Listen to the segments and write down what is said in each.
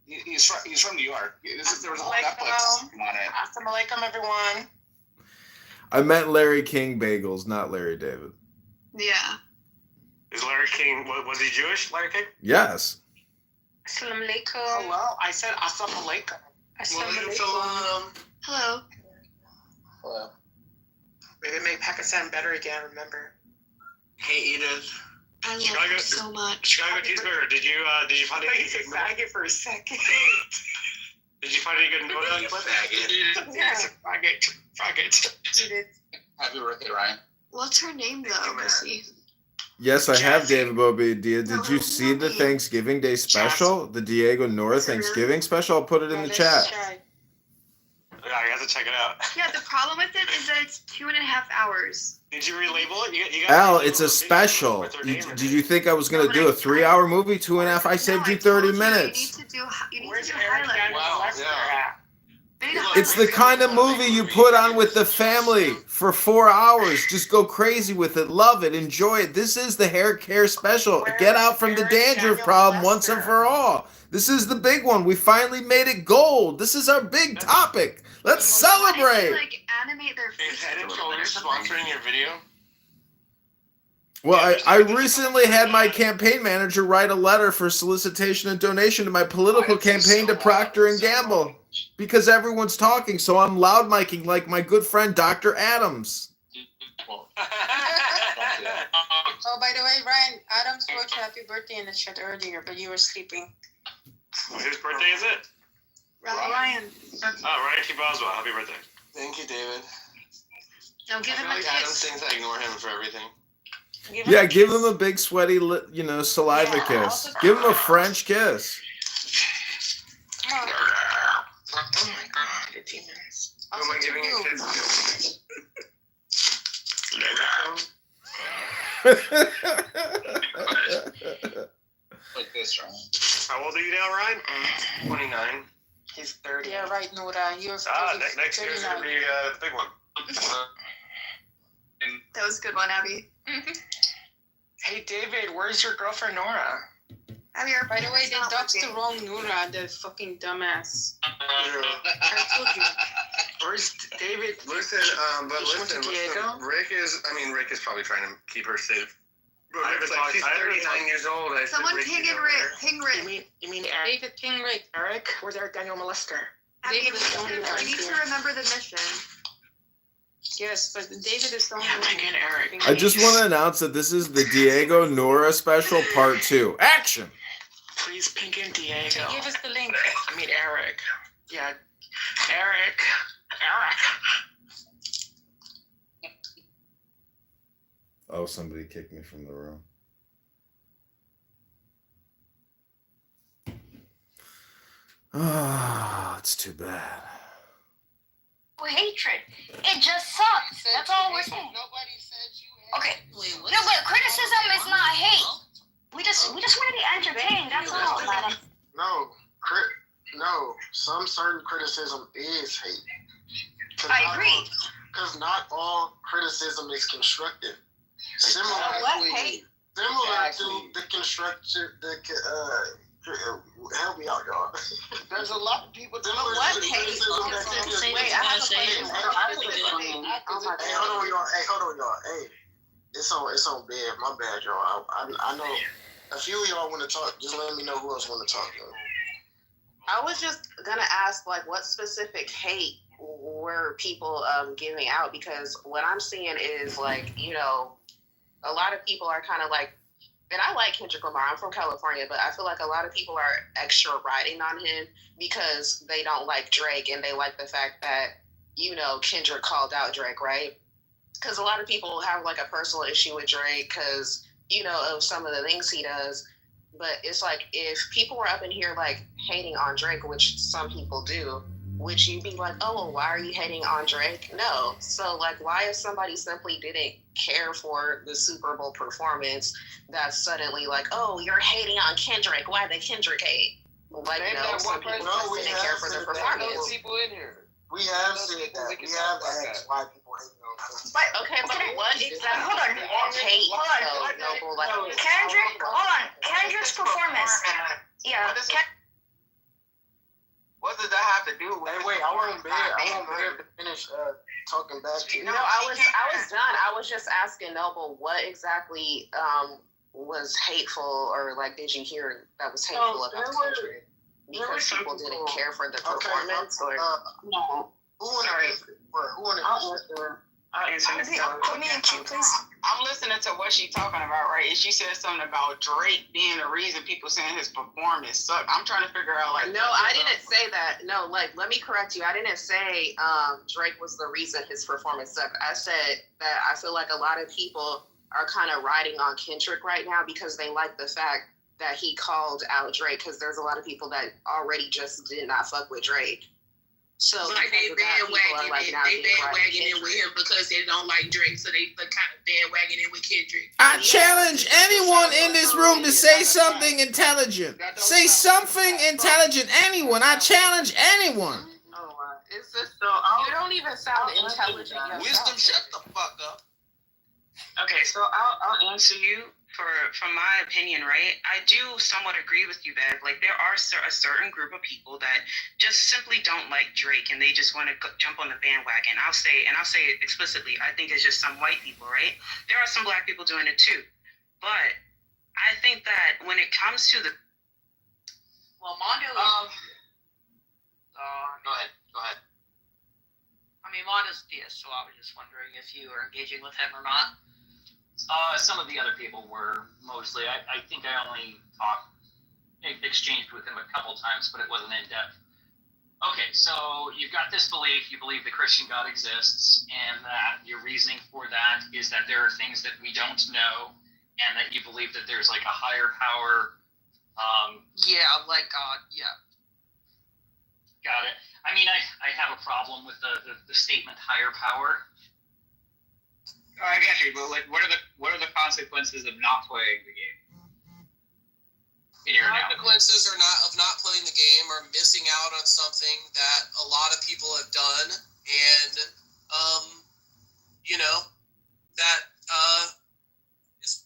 He's from New York. There was a whole Netflix on it. Assalamu alaikum, everyone. I meant Larry King bagels, not Larry David. Yeah. Is Larry King, was he Jewish, Larry King? Yes. Assalamu alaikum. Hello. I said assalamu alaikum. Assalamu alaikum. Hello. Hello. Maybe make Pakistan better again, remember. Hey, Edith. I love Chicago- you so much. Chicago cheeseburger. Did you find any good? Faggot for a second. Did you find any good noodles? Faggot. Yes, faggot. Happy birthday, Ryan. What's her name though, Missy? Yes, I have, David Bobadilla. Did you see the Thanksgiving Day special? The Diego Nora Thanksgiving special? I'll put it in the chat. Yeah, I have to check it out. Yeah, the problem with it is that it's 2.5 hours. Did you relabel it? You Al, it's a special. Did you think I was going to do a 3-hour movie? 2.5? I saved you 30 minutes. You need to do Where's Eric highlights. Wow, yeah. It's the kind of movie you put on with the family for 4 hours. Just go crazy with it. Love it. Enjoy it. This is the hair care special. Get out from the dandruff problem once and for all. This is the big one. We finally made it gold. This is our big topic. Let's celebrate. Like animate their Is faces. Head and Shoulders sponsoring your video? Well, I recently had my campaign manager write a letter for solicitation and donation to my political campaign to Procter & Gamble because everyone's talking, so I'm loud micing like my good friend Dr. Adams. Oh, by the way, Ryan, Adams wrote you happy birthday in the chat earlier, but you were sleeping. Whose birthday is it? Ryan. Oh, Ryan T. Boswell. Happy birthday. Thank you, David. Now give him a Adam kiss. thinks I ignore him for everything. Yeah, give him a big sweaty, saliva kiss. Give him a French kiss. Come on. Oh my god, 15 minutes. Who am I giving a kiss Like this, Ryan. to? How old are you now, Ryan? 29. He's 30. Yeah, right, Nora. You're Next year's going to be the big one. That was a good one, Abby. Hey, David, where's your girlfriend, Nora? Abby, By the way, they doxed the wrong Nora, the fucking dumbass. I told you. Where's David? Listen, Rick is probably trying to keep her safe. But Rick's like, she's 39 years old. I Someone said, Rick, ping you in know Rick. her. Ping Rick. You mean Eric? David King Rick. Eric? Where's Eric Daniel Molester? Abby, David is the only one you need to here. remember the mission. Yes, but David is the only Yeah, one. ping in Eric. I just want to announce that this is the Diego Nora special part 2. Action! Please ping in Diego. Give us the link. I mean Eric. Yeah. Eric. Oh, somebody kicked me from the room. Ah, it's too bad. Hatred. It just sucks. That's all we're saying. Nobody said you Okay. No, but criticism is not hate. We just want to be entertained. That's all, madam. No, some certain criticism is hate. I agree. Because not all criticism is constructive. Similar Hate? to the constructive, help me out, y'all. There's a lot of people that criticism that can just... Wait, I have a question. Hey, hold on, y'all. Hey, it's on bed. My bad, y'all. I know a few of y'all want to talk. Just let me know who else want to talk, though. I was just gonna ask, like, what specific hate were people giving out? Because what I'm seeing is, like, a lot of people are kind of like, and I like Kendrick Lamar. I'm from California, but I feel like a lot of people are extra riding on him because they don't like Drake and they like the fact that, Kendrick called out Drake, right? Because a lot of people have, like, a personal issue with Drake because, of some of the things he does. But it's like, if people were up in here, like, hating on Drake, which some people do, would you be like, oh, well, why are you hating on Drake? No. So, like, why if somebody simply didn't care for the Super Bowl performance, that's suddenly like, oh, you're hating on Kendrick. Why the Kendrick hate? Like, some people just didn't care for the performance. People in here. We have said that. We have asked why people hate on Kendrick. But, okay, but what exactly Hold on. hate so noble? Like, Kendrick, hold on. Kendrick's performance. Yeah. What does that have to do with? Hey, wait, I want Bear to finish talking back to you. No, I was done. I was just asking Noble what exactly was hateful, or like did you hear that was hateful about the country? Because people didn't care for the performance, or No. I'll answer this. Put me in queue, please. I'm listening to what she's talking about, right? And she said something about Drake being the reason people saying his performance sucked. I'm trying to figure out, like... No, I didn't say that. No, like, let me correct you. I didn't say Drake was the reason his performance sucked. I said that I feel like a lot of people are kind of riding on Kendrick right now because they like the fact that he called out Drake, because there's a lot of people that already just did not fuck with Drake. So like they bandwagoning it with him because they don't like Drake, so they kind of bandwagoning it with Kendrick. I challenge anyone in this room to say something intelligent. Say something intelligent. Anyone. I challenge anyone. Oh, it's just so you don't even sound intelligent yourself. Wisdom, shut the fuck up. Okay, so I'll answer you from my opinion, right? I do somewhat agree with you, Bev. Like, there are a certain group of people that just simply don't like Drake, and they just want to jump on the bandwagon. I'll say it explicitly. I think it's just some white people, right? There are some black people doing it too, but I think that when it comes to the Mondo. Go ahead. I mean, Mondo's theist, so I was just wondering if you were engaging with him or not. Some of the other people were mostly. I think I only exchanged with him a couple times, but it wasn't in depth. Okay, so you've got this belief. You believe the Christian God exists, and that your reasoning for that is that there are things that we don't know, and that you believe that there's like a higher power. Like God. Yeah. Got it. I mean, I have a problem with the statement higher power. Oh, I got you, but like, what are the consequences of not playing the game? Consequences are not playing the game or missing out on something that a lot of people have done, and that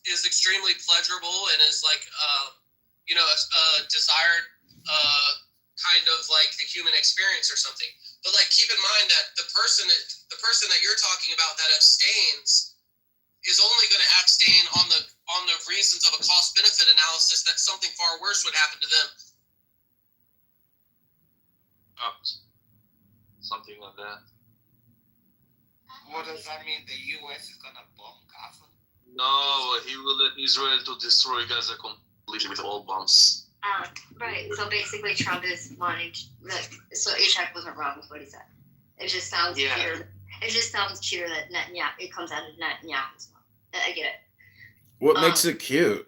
is extremely pleasurable and is like a desired kind of like the human experience or something. But like, keep in mind that the person that you're talking about that abstains is only going to abstain on the reasons of a cost benefit analysis that something far worse would happen to them. Something like that. What does that mean? The U.S. is going to bomb Gaza? No, he will let Israel to destroy Gaza completely with all bombs. Right. So basically, Trump is wanting. So Ishak wasn't wrong with what he said. It just sounds cuter. It just sounds cuter that Netanyahu. It comes out of Netanyahu's mouth. I get it. What makes it cute?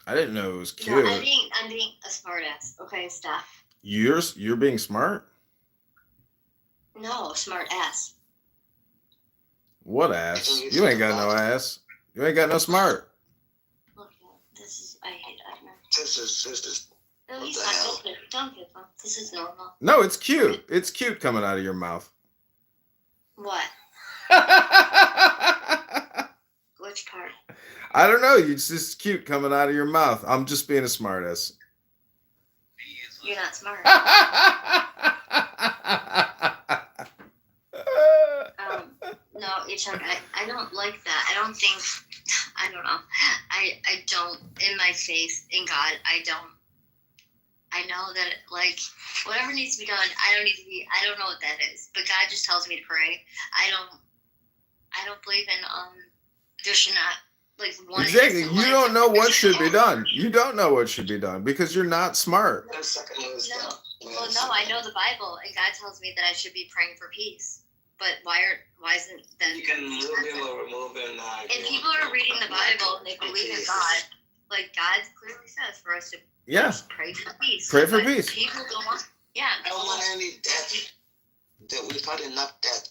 I didn't know it was cute. No, I'm being a smartass. Okay, stop. You're being smart? No, smart ass. What ass? You ain't got no ass. You ain't got no smart. Okay, I hate that. This is. No, he's not. Don't give up. This is normal. No, it's cute. It's cute coming out of your mouth. What? Which part? I don't know. It's just cute coming out of your mouth. I'm just being a smartass. You're not smart. No, Ishak, I don't like that. I don't know. I don't, in my faith in God, I know that, like, whatever needs to be done, I don't know what that is. But God just tells me to pray. I don't believe in, there should not, like, one. Exactly. You don't know what should be done. You don't know what should be done because you're not smart. No, I know the Bible, and God tells me that I should be praying for peace. But why isn't then? You can remove it. If people are reading the Bible and they believe in God, like God clearly says for us to pray for peace. Pray for peace. People don't want. Yeah. I don't want any death. That we've had enough death.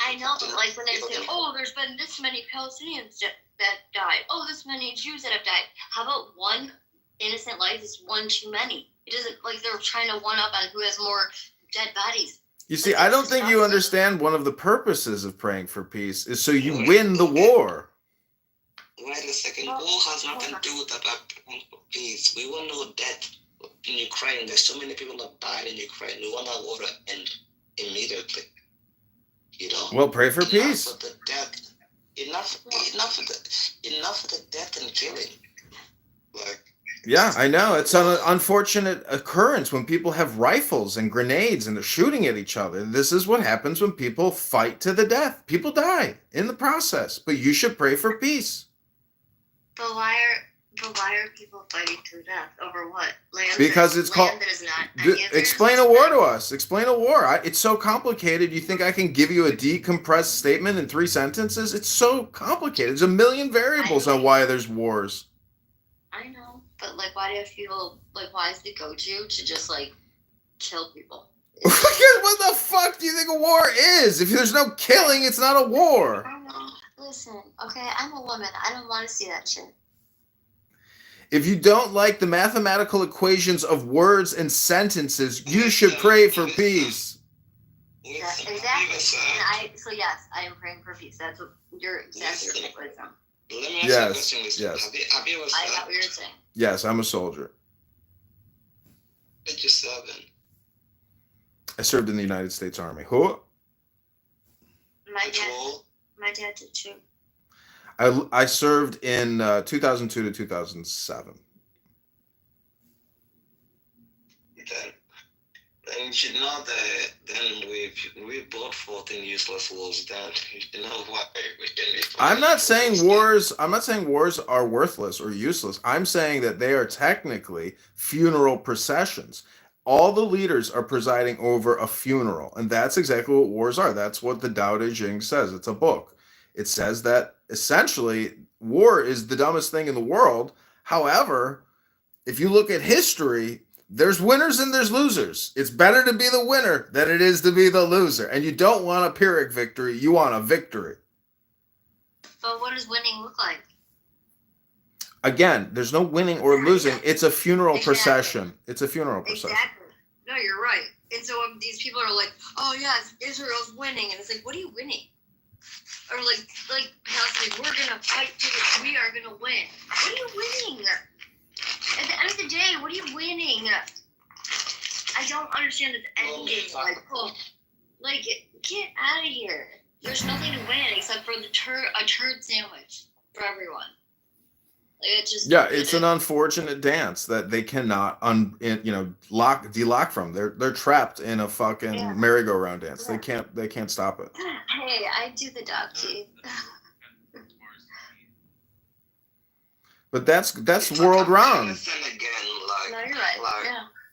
I know, like when they say, "Oh, there's been this many Palestinians that died. Oh, this many Jews that have died." How about one innocent life is one too many? It doesn't like they're trying to one up on who has more dead bodies. You see, I don't think you understand one of the purposes of praying for peace is so you win the war. Wait a second. War has nothing to do with that praying for peace. We will know death in Ukraine. There's so many people that died. fight in Ukraine. We want our war to end immediately. You know. Well, pray for peace. Enough of the death. Enough of the death and killing. Like. Yeah, I know. It's an unfortunate occurrence when people have rifles and grenades and they're shooting at each other. This is what happens when people fight to the death. People die in the process. But you should pray for peace. But why are people fighting to the death over what? Because it's called. That is not explain a war to us. Explain a war. It's so complicated. You think I can give you a decompressed statement in 3 sentences? It's so complicated. There's a million variables on why there's wars. I know, but like, why do you feel like? Why is the go-to to just like kill people? What the fuck do you think a war is? If there's no killing, it's not a war. I know. Listen, okay, I'm a woman. I don't want to see that shit. If you don't like the mathematical equations of words and sentences, you should pray for peace. Yeah, exactly. So yes, I am praying for peace. That's what you're exactly right. Let me ask you a question. Yes. Have you ever I got what you're saying. Yes, I'm a soldier. Did you serve in? I served in the United States Army. Who? My dad did too. I served in 2002 to 2007. Then you should know that then we both fought in useless wars. Then you should know why we didn't. I'm not saying wars are worthless or useless. I'm saying that they are technically funeral processions. All the leaders are presiding over a funeral, and that's exactly what wars are. That's what the Tao Te Ching says. It's a book. It says that essentially war is the dumbest thing in the world. However, if you look at history, there's winners and there's losers. It's better to be the winner than it is to be the loser. And you don't want a Pyrrhic victory. You want a victory. But what does winning look like? Again, there's no winning or losing. It's a funeral procession. It's a funeral procession. Exactly. No, you're right. And so these people are like, oh, yes, Israel's winning. And it's like, what are you winning? Or like Palestine, we're going to fight to it. We are going to win. What are you winning? At the end of the day, what are you winning? I don't understand this ending. Like, get out of here. There's nothing to win except for a turd sandwich for everyone. Like, it's an unfortunate dance that they cannot delock from. They're trapped in a fucking merry-go-round dance. Yeah. They can't stop it. Hey, I do the dog teeth. But that's world round. No, you're right.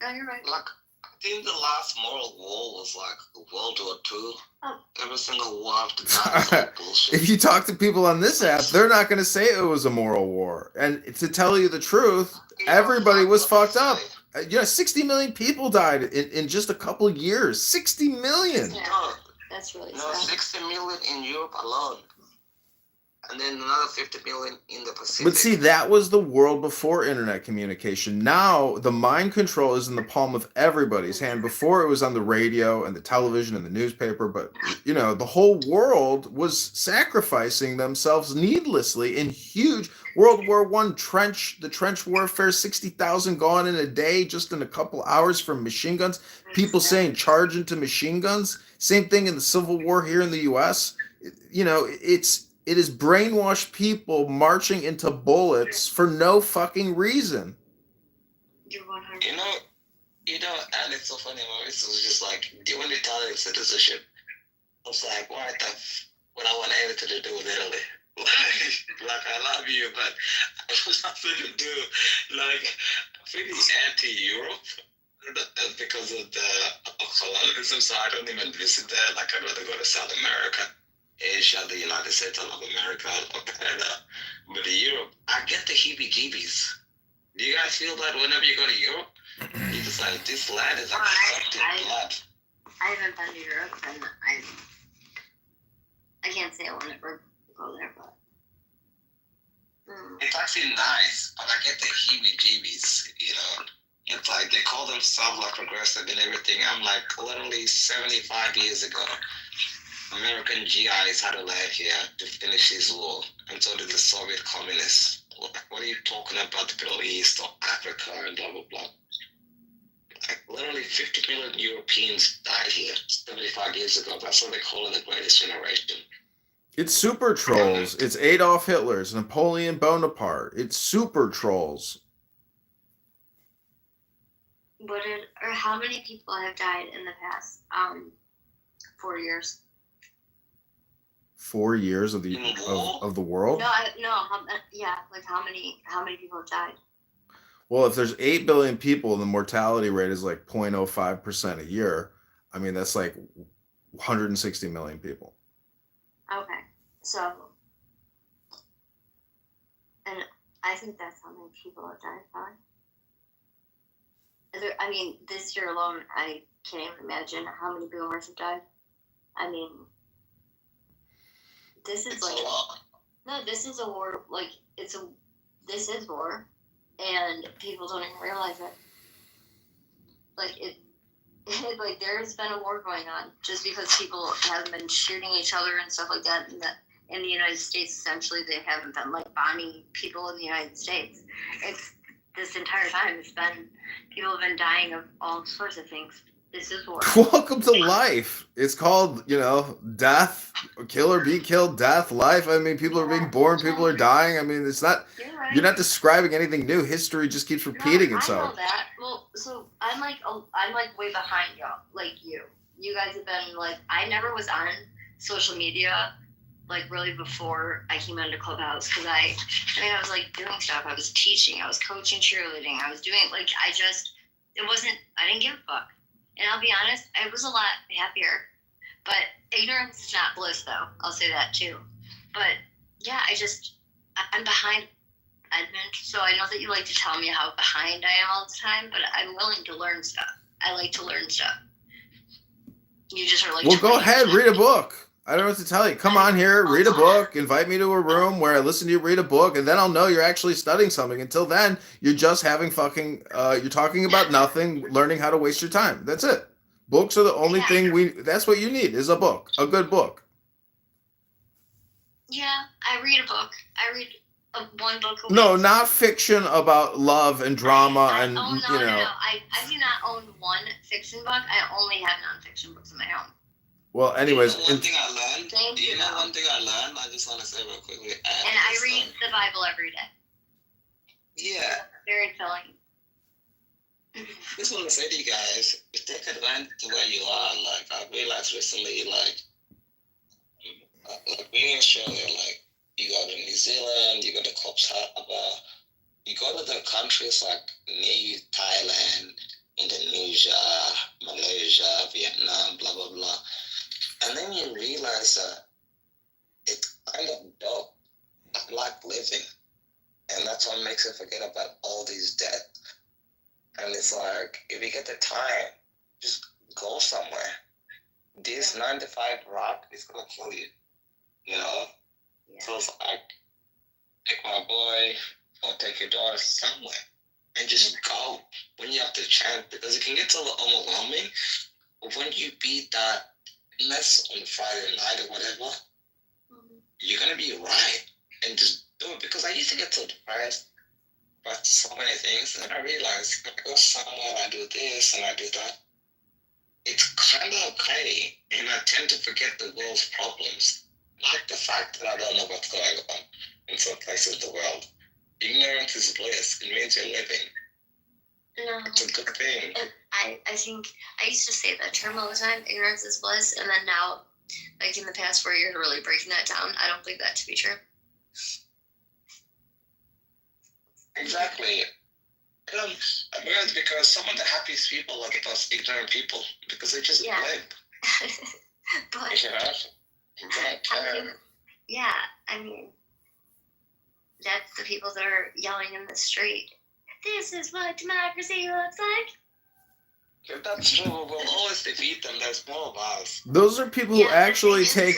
No, you're right. Like, I think the last moral war was like World War II. Oh. Every single war after that was bullshit. If you talk to people on this app, they're not going to say it was a moral war. And to tell you the truth, everybody was fucked up. 60 million people died in just a couple of years. 60 million. Yeah, that's really sad. 60 million in Europe alone. And then another 50 million in the Pacific. But see, that was the world before internet communication. Now, the mind control is in the palm of everybody's hand. Before, it was on the radio and the television and the newspaper. But, the whole world was sacrificing themselves needlessly in huge World War I trench warfare, 60,000 gone in a day, just in a couple hours from machine guns. People saying charge into machine guns. Same thing in the Civil War here in the U.S. It is brainwashed people marching into bullets for no fucking reason. You're 100. And it's so funny. Maurice was just like, do you want Italian citizenship? I was like, what I want anything to do with Italy? Like, I love you, but I have nothing to do. Like, I'm pretty anti-Europe. That's because of the colonialism, so I don't even visit there. Like, I'd rather go to South America. Asia, the United States, I love America, I love Canada. But Europe, I get the heebie-jeebies. Do you guys feel that whenever you go to Europe? You're just like, this land is like sucked in blood. I haven't been to Europe, and I can't say I want to ever go there, but... It's actually nice, but I get the heebie-jeebies, It's like, they call themselves like progressive and everything. I'm like, literally 75 years ago, American GIs had to land here to finish this war, and so did the Soviet communists. What are you talking about, the Middle East or Africa and blah, blah, blah? Like, literally 50 million Europeans died here 75 years ago. That's why they call it the greatest generation. It's super trolls. It's Adolf Hitler's, Napoleon Bonaparte. It's super trolls. Or how many people have died in the past 4 years? 4 years of the world? Yeah, like how many people have died? Well, if there's 8 billion people and the mortality rate is like 0.05% a year, I mean, that's like 160 million people. Okay, so, and I think that's how many people have died, probably. I mean, this year alone, I can't even imagine how many boomers have died. I mean, this is like, no, this is a war, like, this is war, and people don't even realize it. Like, like, there's been a war going on, just because people have been shooting each other and stuff like that, in the United States, essentially, they haven't been, like, bombing people in the United States. It's, this entire time, people have been dying of all sorts of things. This is war. Welcome to life. It's called, death, kill or be killed, death, life. I mean, people are being born, people are dying. I mean, it's not, you're not describing anything new. History just keeps repeating itself. I know that. Well, so I'm like way behind y'all, like you. You guys have been like, I never was on social media, like really before I came into Clubhouse, because I was like doing stuff. I was teaching, I was coaching cheerleading, I was doing I didn't give a fuck. And I'll be honest, I was a lot happier. But ignorance is not bliss, though. I'll say that too. But yeah, I'm behind, Edmund. So I know that you like to tell me how behind I am all the time, but I'm willing to learn stuff. I like to learn stuff. You just are like, well, go ahead, read a book. I don't know what to tell you. Come on here, read a book, invite me to a room where I listen to you read a book, and then I'll know you're actually studying something. Until then, you're just having you're talking about nothing, learning how to waste your time. That's it. Books are the only thing that's what you need, is a book, a good book. Yeah, I read a book. I read one book a week. No, not fiction about love and drama No. I do not own one fiction book. I only have nonfiction books of my own. Well, anyways. One thing I learned? I just want to say real quickly. And I read the Bible every day. Yeah. Very filling. Just want to say to you guys, take advantage of where you are. Like, I realized recently, like being in Australia, like, you go to New Zealand, you go to Cops Harbour, you go to the countries like near Thailand, Indonesia, Malaysia, Vietnam, blah, blah, blah. And then you realize that it's kind of dope. I like living. And that's what makes it forget about all these deaths. And it's like, if you get the time, just go somewhere. This 9-to-5 rock is going to kill you. Yeah. So it's like, take my boy or take your daughter somewhere and just go when you have the chance, because it can get a little overwhelming. But when you beat that mess on Friday night or whatever, you're going to be right and just do it. Because I used to get so depressed about so many things, and I realized I go somewhere, I do this and I do that. It's kind of okay, and I tend to forget the world's problems. Like the fact that I don't know what's going on in some places in the world. Ignorance is bliss. It means you're living. No. It's a good thing. I think I used to say that term all the time, ignorance is bliss, and then now, like in the past 4 years, really breaking that down, I don't believe that to be true. Exactly. I mean, because some of the happiest people are the most ignorant people, because they just live. But I mean, that's the people that are yelling in the street. This is what democracy looks like. If that's true, we'll always defeat them. There's more of us. Those are people who actually take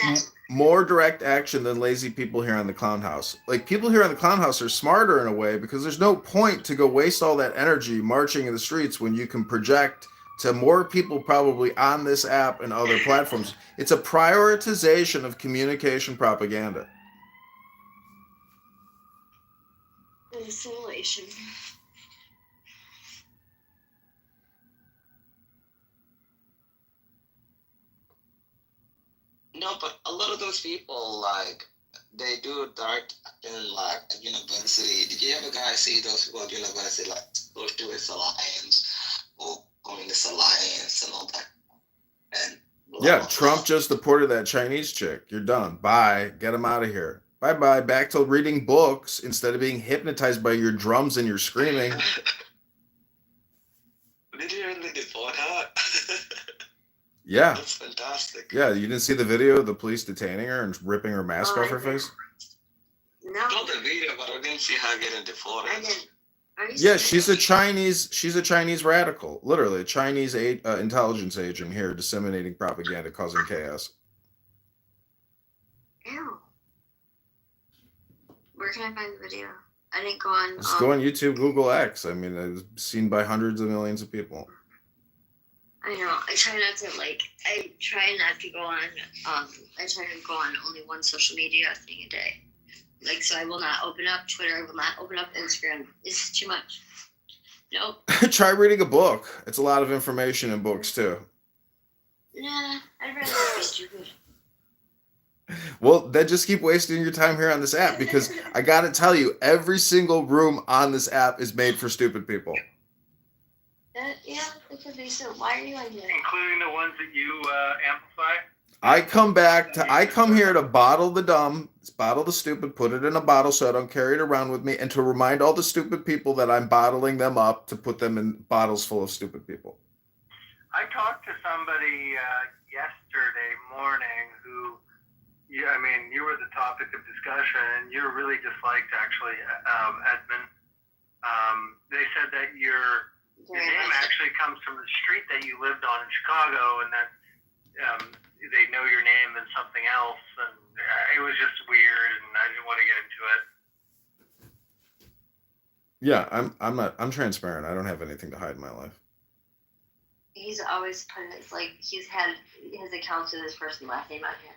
more direct action than lazy people here on the Clown House. Like, people here on the Clown House are smarter in a way, because there's no point to go waste all that energy marching in the streets when you can project to more people probably on this app and other platforms. It's a prioritization of communication propaganda. The simulation. No, but a lot of those people, like, they do dark in, like, a university. Did you ever guys see those people at university, like, Socialist Alliance or Communist Alliance and all that? And Yeah, Trump just deported that Chinese chick. You're done. Bye. Get him out of here. Bye-bye. Back to reading books instead of being hypnotized by your drums and your screaming. Did you really deport her? Yeah. That's fantastic. Yeah, you didn't see the video of the police detaining her and ripping her mask off her face? No. I saw the video, but I didn't see her getting deported. I didn't. Yeah, she's a Chinese radical. Literally, a Chinese intelligence agent here disseminating propaganda, causing chaos. Ew. Where can I find the video? I didn't go on. Just go on YouTube, Google X. I mean, it's seen by hundreds of millions of people. I know. I try not to go on. I try to go on only one social media thing a day. Like, so I will not open up Twitter. I will not open up Instagram. It's too much. Nope. Try reading a book. It's a lot of information in books too. Nah, I'd rather be stupid. Well, then just keep wasting your time here on this app, because I gotta tell you, every single room on this app is made for stupid people. Yeah, it could be. So why are you on here? Including the ones that you amplify? I come here to bottle the dumb, bottle the stupid, put it in a bottle so I don't carry it around with me, and to remind all the stupid people that I'm bottling them up to put them in bottles full of stupid people. I talked to somebody yesterday morning who, you were the topic of discussion, and you're really disliked, actually, Edmund. They said that your name actually comes from the street that you lived on in Chicago, and that they know your name and something else, and it was just weird, and I didn't want to get into it. Yeah, I'm transparent. I don't have anything to hide in my life. He's always put his he's had his accounts with his first and last name on here.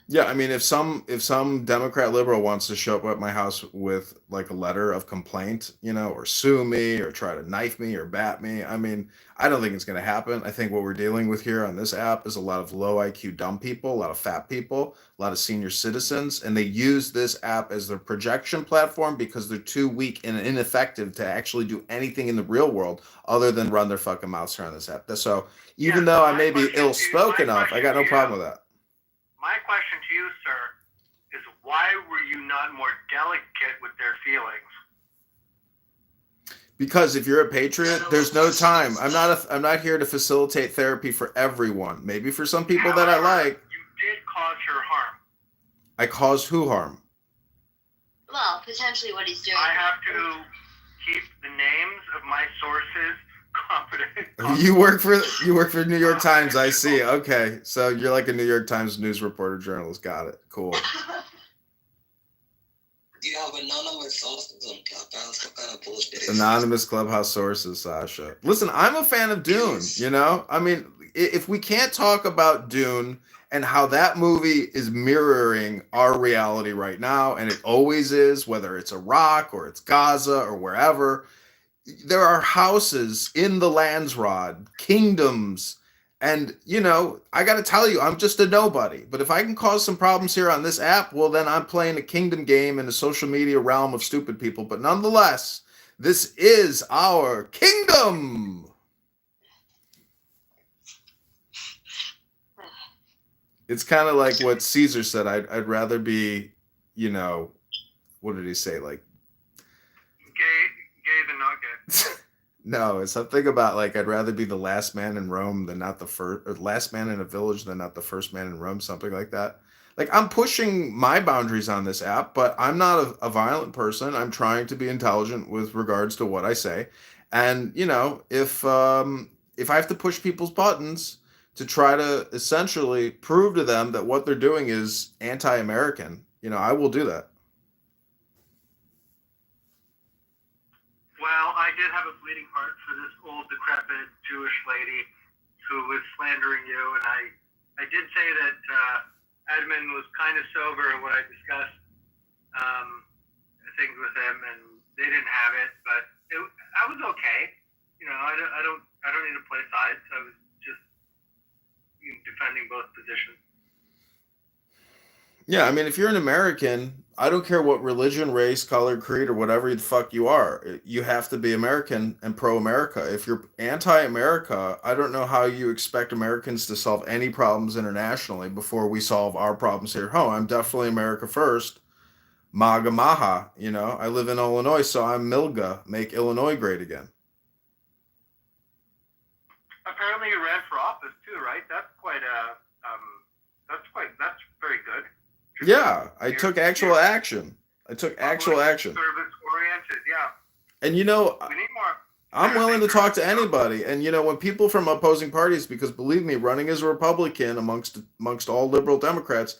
Yeah, I mean, if some Democrat liberal wants to show up at my house with like a letter of complaint, or sue me or try to knife me or bat me, I mean, I don't think it's going to happen. I think what we're dealing with here on this app is a lot of low IQ dumb people, a lot of fat people, a lot of senior citizens, and they use this app as their projection platform because they're too weak and ineffective to actually do anything in the real world other than run their fucking mouths here on this app. So even though I may be ill-spoken of, I got no problem with that. My question to you, sir, is why were you not more delicate with their feelings? Because if you're a patriot, there's no time. I'm not here to facilitate therapy for everyone. Maybe for some people that I like. You did cause her harm. I caused who harm? Well, potentially what he's doing. I have to keep the names of my sources confident. You work for New York Times, I see. Okay, so you're like a New York Times news reporter journalist. Got it. Cool. Do you have anonymous sources on Clubhouse? What kind of bullshit? Anonymous Clubhouse sources, Sasha. Listen, I'm a fan of Dune, I mean, if we can't talk about Dune and how that movie is mirroring our reality right now, and it always is, whether it's Iraq or it's Gaza or wherever, there are houses in the Landsrod, kingdoms, and, I got to tell you, I'm just a nobody. But if I can cause some problems here on this app, well, then I'm playing a kingdom game in the social media realm of stupid people. But nonetheless, this is our kingdom. It's kind of like what Caesar said. I'd rather be, what did he say? Like, gay than not gay. No, it's something about like I'd rather be the last man in Rome than not the first, or last man in a village than not the first man in Rome, something like that. Like, I'm pushing my boundaries on this app, but I'm not a violent person. I'm trying to be intelligent with regards to what I say. And, if I have to push people's buttons to try to essentially prove to them that what they're doing is anti-American, I will do that. Well, I did have a bleeding heart for this old, decrepit Jewish lady who was slandering you, and I did say that Edmund was kind of sober when I discussed things with him, and they didn't have it, but I was okay. I don't need to play sides. I was just, defending both positions. Yeah, I mean, if you're an American, I don't care what religion, race, color, creed, or whatever the fuck you are. You have to be American and pro-America. If you're anti-America, I don't know how you expect Americans to solve any problems internationally before we solve our problems here at home. I'm definitely America first. MAGA Maha, you know. I live in Illinois, so I'm MILGA, make Illinois great again. Apparently you ran for office too, right? That's very good. Yeah, I took actual action. Service oriented, yeah. And you know, we need more. I'm willing to talk to anybody. And you know, when people from opposing parties, because believe me, running as a Republican amongst all liberal Democrats,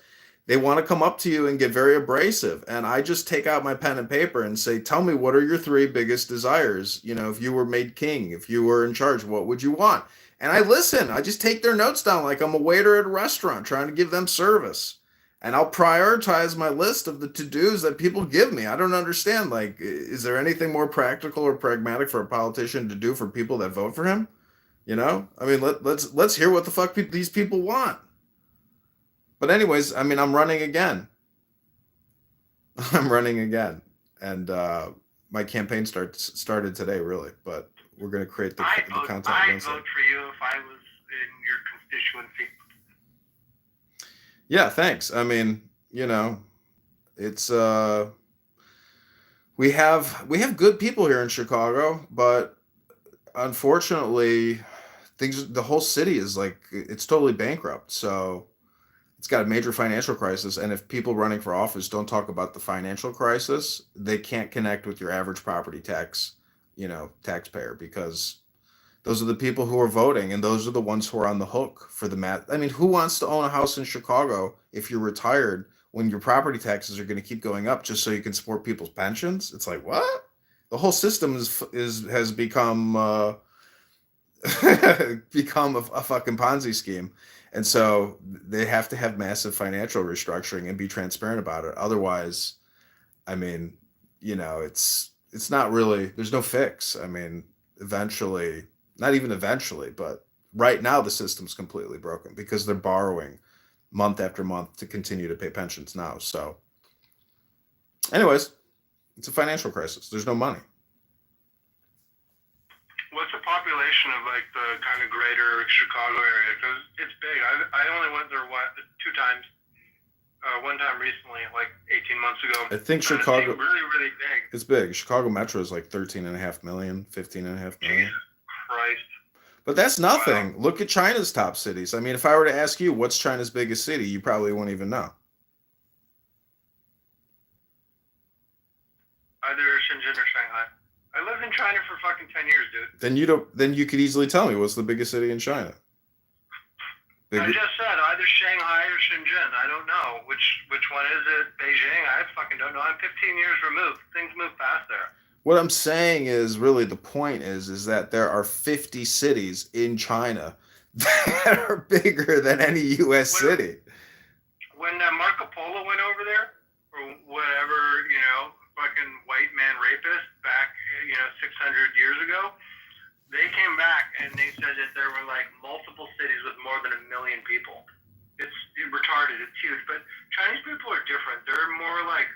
they want to come up to you and get very abrasive. And I just take out my pen and paper and say, tell me, what are your 3 biggest desires? You know, if you were made king, if you were in charge, what would you want? And I listen. I just take their notes down like I'm a waiter at a restaurant trying to give them service. And I'll prioritize my list of the to-dos that people give me. I don't understand. Like, is there anything more practical or pragmatic for a politician to do for people that vote for him? You know? I mean, let's hear what the fuck these people want. But anyways, I mean, I'm running again. And my campaign started today, really. But we're going to create the content. I'd vote for you if I was in your constituency. Yeah, thanks. I mean, you know, it's we have good people here in Chicago, but unfortunately, the whole city is like, it's totally bankrupt. So it's got a major financial crisis, and if people running for office don't talk about the financial crisis, they can't connect with your average property tax, taxpayer, because those are the people who are voting, and those are the ones who are on the hook for the math. I mean, who wants to own a house in Chicago if you're retired when your property taxes are going to keep going up just so you can support people's pensions? It's like, what? The whole system has become become a fucking Ponzi scheme. And so they have to have massive financial restructuring and be transparent about it. Otherwise, I mean, it's not really, there's no fix. I mean, eventually, not even eventually, but right now the system's completely broken because they're borrowing month after month to continue to pay pensions now. So anyways, it's a financial crisis. There's no money. What's the population of like the kind of greater Chicago area? Because it's big. I only went there 2 times. One time recently, like 18 months ago. I think Chicago it's really, really big. It's big. Chicago Metro is like 13.5 million, 15.5 million. Jesus Christ. But that's nothing. Wow. Look at China's top cities. I mean, if I were to ask you what's China's biggest city, you probably won't even know. Either Shenzhen or Shanghai. I lived in China for fucking 10 years, dude. Then you could easily tell me what's the biggest city in China. I just said either Shanghai or Shenzhen. I don't know which one is it. Beijing. I fucking don't know. I'm 15 years removed. Things move fast there. What I'm saying is, really, the point is that there are 50 cities in China that are bigger than any U.S. city. When Marco Polo went over there, or whatever, fucking white man rapist back, 600 years ago, they came back and they said that there were like multiple cities with more than 1 million people. It's retarded. It's huge. But Chinese people are different. They're more like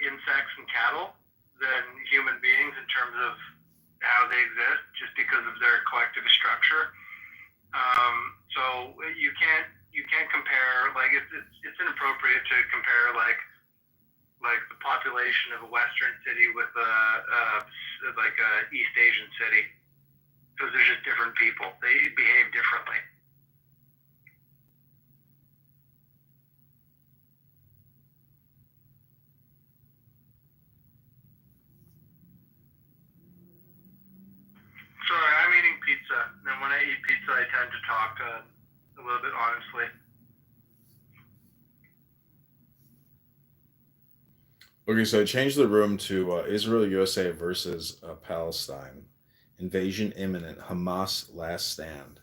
insects and cattle than human beings in terms of how they exist, just because of their collective structure. So you can't compare. Like it's inappropriate to compare like the population of a Western city with a East Asian city, because they're just different people. They behave differently. Sorry, I'm eating pizza, and when I eat pizza, I tend to talk a little bit honestly. Okay, so I changed the room to Israel, USA versus Palestine. Invasion imminent. Hamas last stand.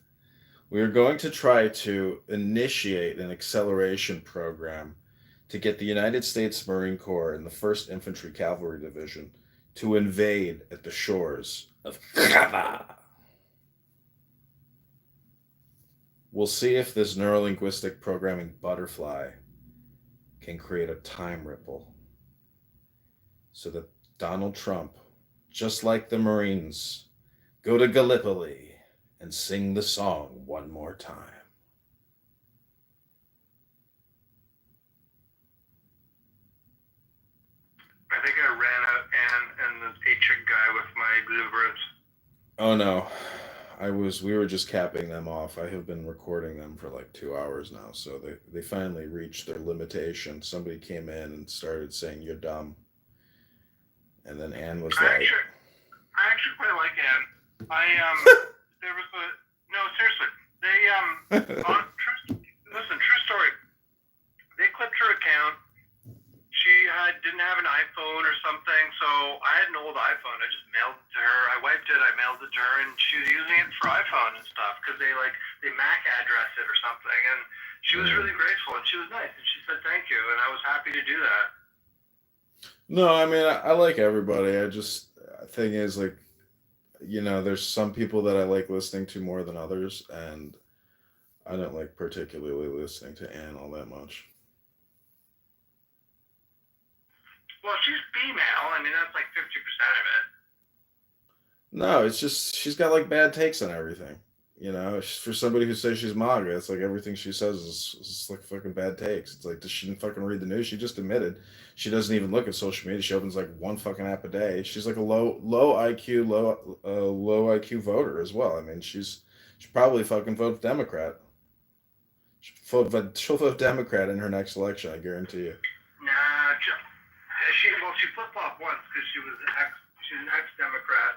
We are going to try to initiate an acceleration program to get the United States Marine Corps and the 1st Infantry Cavalry Division to invade at the shores of Gaza. We'll see if this neurolinguistic programming butterfly can create a time ripple so that Donald Trump, just like the Marines, go to Gallipoli and sing the song one more time. I think I ran out and the 8-chick guy with my exuberance. Oh no. We were just capping them off. I have been recording them for like 2 hours now, so they finally reached their limitation. Somebody came in and started saying you're dumb. And then Anne was I like, actually quite like Anne. There was no, seriously. They true story. They clipped her account. She didn't have an iPhone or something, so I had an old iPhone. I just mailed it to her. I wiped it, I mailed it to her, and she was using it for iPhone and stuff because they MAC address it or something. And she was really grateful, and she was nice, and she said thank you, and I was happy to do that. no, I mean, I like everybody. Thing is, like, there's some people that I like listening to more than others, and I don't like particularly listening to Anne all that much. Well, she's female. I mean, that's like 50% of it. No, it's just she's got like bad takes on everything. For somebody who says she's MAGA, it's like everything she says is like fucking bad takes. It's like, she didn't fucking read the news. She just admitted she doesn't even look at social media. She opens like one fucking app a day. She's like a low IQ voter as well. I mean, she probably fucking vote Democrat. She'll vote Democrat in her next election, I guarantee you. Nah, she flip-flopped once because she's an ex-Democrat.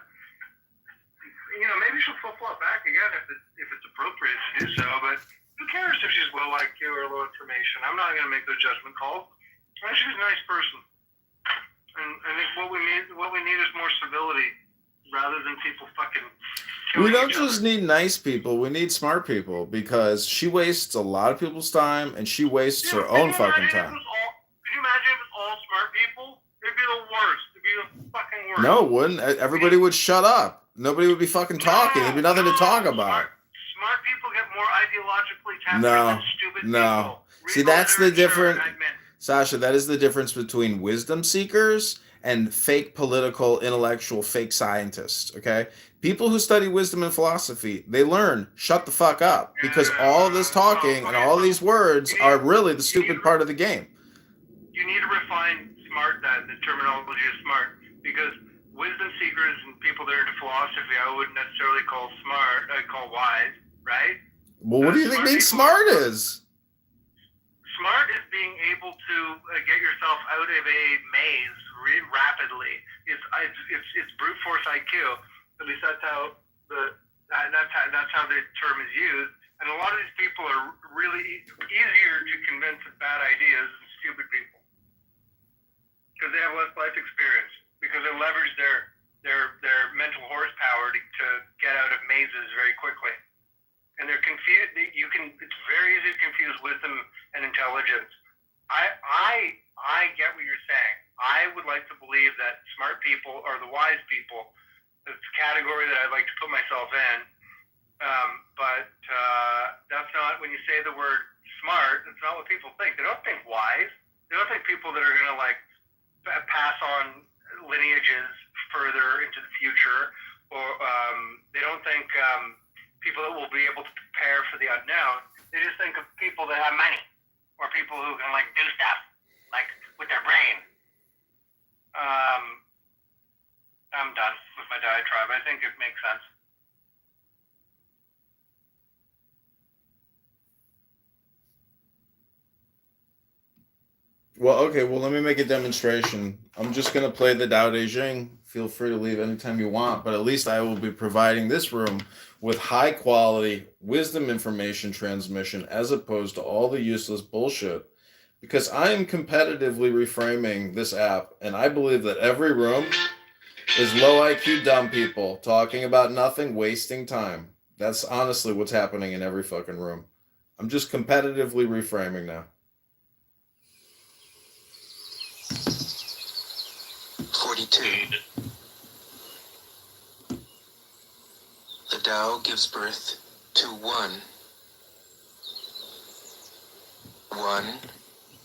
Maybe she'll flip-flop back again if it's appropriate to do so, but who cares if she's low IQ or low information? I'm not going to make those judgment calls. She's a nice person. And I think what we need is more civility rather than people fucking We don't just need nice people, we need smart people, because she wastes a lot of people's time and she wastes her own fucking time. Could you imagine if it was all smart people? It'd be the worst. It'd be the fucking worst. No, it wouldn't. Everybody would shut up. Nobody would be fucking talking. There'd be nothing to talk about. Smart people get more ideologically tempered than stupid people. See, that's the difference. Sasha, that is the difference between wisdom seekers and fake political, intellectual, fake scientists, okay? People who study wisdom and philosophy, they learn, shut the fuck up, because all this talking and all these words are really the stupid part of the game. You need to refine smart, the terminology of smart, because wisdom seekers and people that are into philosophy, I wouldn't necessarily call smart, I'd call wise, right? Well, what do you think being smart is? Smart is being able to get yourself out of a maze rapidly. It's brute force IQ. At least that's how the term is used. And a lot of these people are really easier to convince of bad ideas than stupid people, because they have less life experience, because they leverage their mental horsepower to get out of mazes very quickly. And they're confused. It's very easy to confuse wisdom and intelligence. I get what you're saying. I would like to believe that smart people are the wise people. It's a category that I'd like to put myself in. But that's not, when you say the word smart, that's not what people think. They don't think wise. They don't think people that are going to pass on lineages further into the future, or they don't think people that will be able to prepare for the unknown. They just think of people that have money, or people who can do stuff with their brain. I'm done with my diatribe. I think it makes sense. Well, okay, let me make a demonstration. I'm just going to play the Tao Te Ching. Feel free to leave anytime you want, but at least I will be providing this room with high quality wisdom information transmission as opposed to all the useless bullshit, because I am competitively reframing this app, and I believe that every room is low IQ dumb people talking about nothing, wasting time. That's honestly what's happening in every fucking room. I'm just competitively reframing now. 42. The Tao gives birth to one 1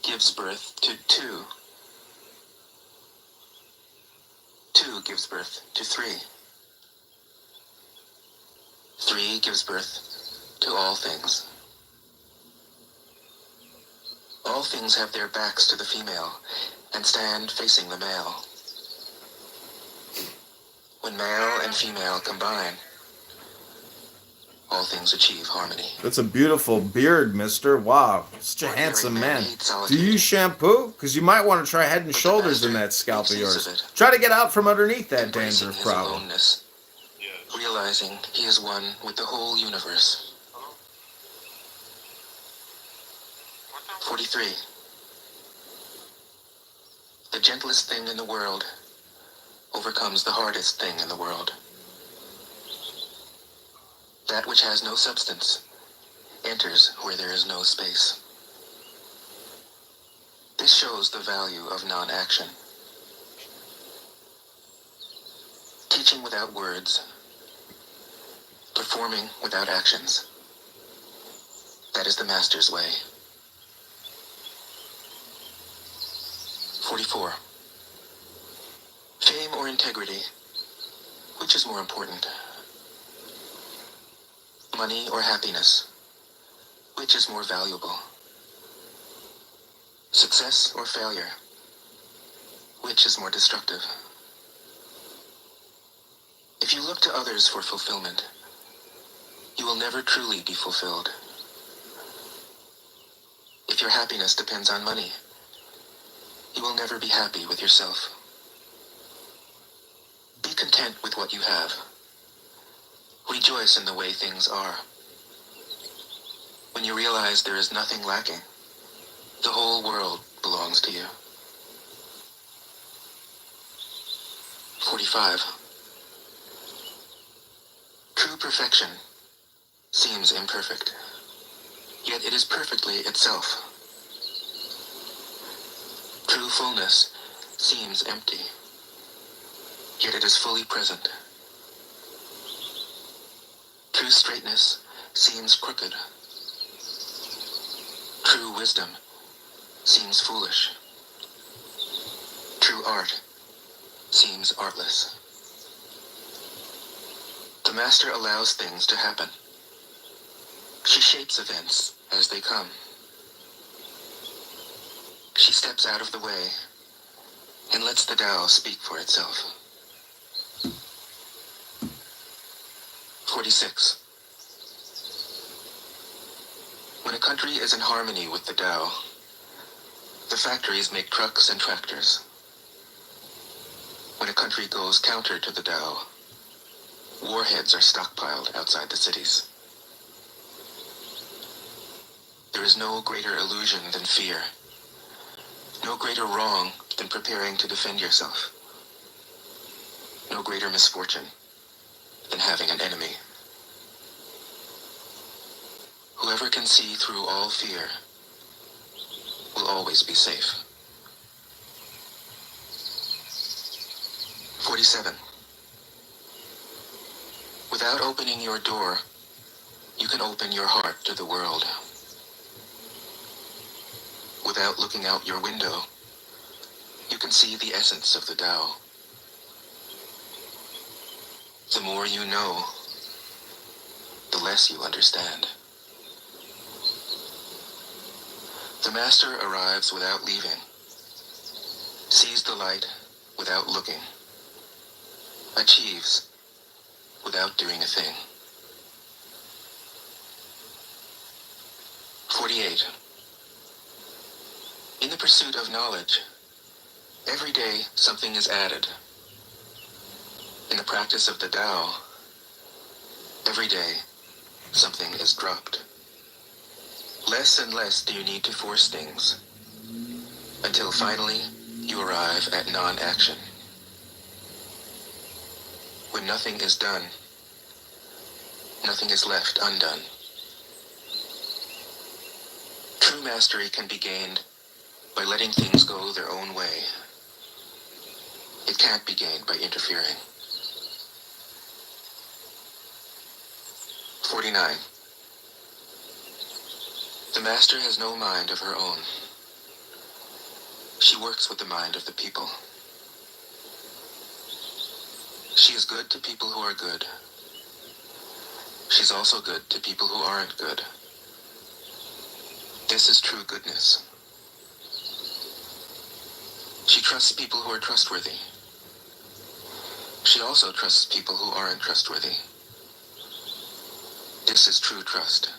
gives birth to 2. 2 gives birth to 3. 3 gives birth to all things. All things have their backs to the female and stand facing the male. When male and female combine, all things achieve harmony. That's a beautiful beard, mister. Wow, such a handsome man. Do you use shampoo? Because you might want to try Head and Shoulders in that scalp of yours. Try to get out from underneath that dandruff problem. Aloneness, realizing he is one with the whole universe. 43. The gentlest thing in the world overcomes the hardest thing in the world. That which has no substance enters where there is no space. This shows the value of non-action. Teaching without words, performing without actions. That is the master's way. 44. Fame or integrity, which is more important? Money or happiness, which is more valuable? Success or failure, which is more destructive? If you look to others for fulfillment, you will never truly be fulfilled. If your happiness depends on money, you will never be happy with yourself. Be content with what you have. Rejoice in the way things are. When you realize there is nothing lacking, the whole world belongs to you. 45. True perfection seems imperfect, yet it is perfectly itself. True fullness seems empty, yet it is fully present. True straightness seems crooked. True wisdom seems foolish. True art seems artless. The master allows things to happen. She shapes events as they come. She steps out of the way and lets the Tao speak for itself. 46. When a country is in harmony with the Tao, the factories make trucks and tractors. When a country goes counter to the Tao, warheads are stockpiled outside the cities. There is no greater illusion than fear, no greater wrong than preparing to defend yourself, no greater misfortune than having an enemy. Whoever can see through all fear will always be safe. 47. Without opening your door, you can open your heart to the world. Without looking out your window, you can see the essence of the Tao. The more you know, the less you understand. The master arrives without leaving, sees the light without looking, achieves without doing a thing. 48. In the pursuit of knowledge, every day something is added. In the practice of the Tao, every day something is dropped. Less and less do you need to force things, until finally you arrive at non-action. When nothing is done, nothing is left undone. True mastery can be gained by letting things go their own way. It can't be gained by interfering. 49. The master has no mind of her own. She works with the mind of the people. She is good to people who are good. She's also good to people who aren't good. This is true goodness. She trusts people who are trustworthy. She also trusts people who aren't trustworthy. This is true trust.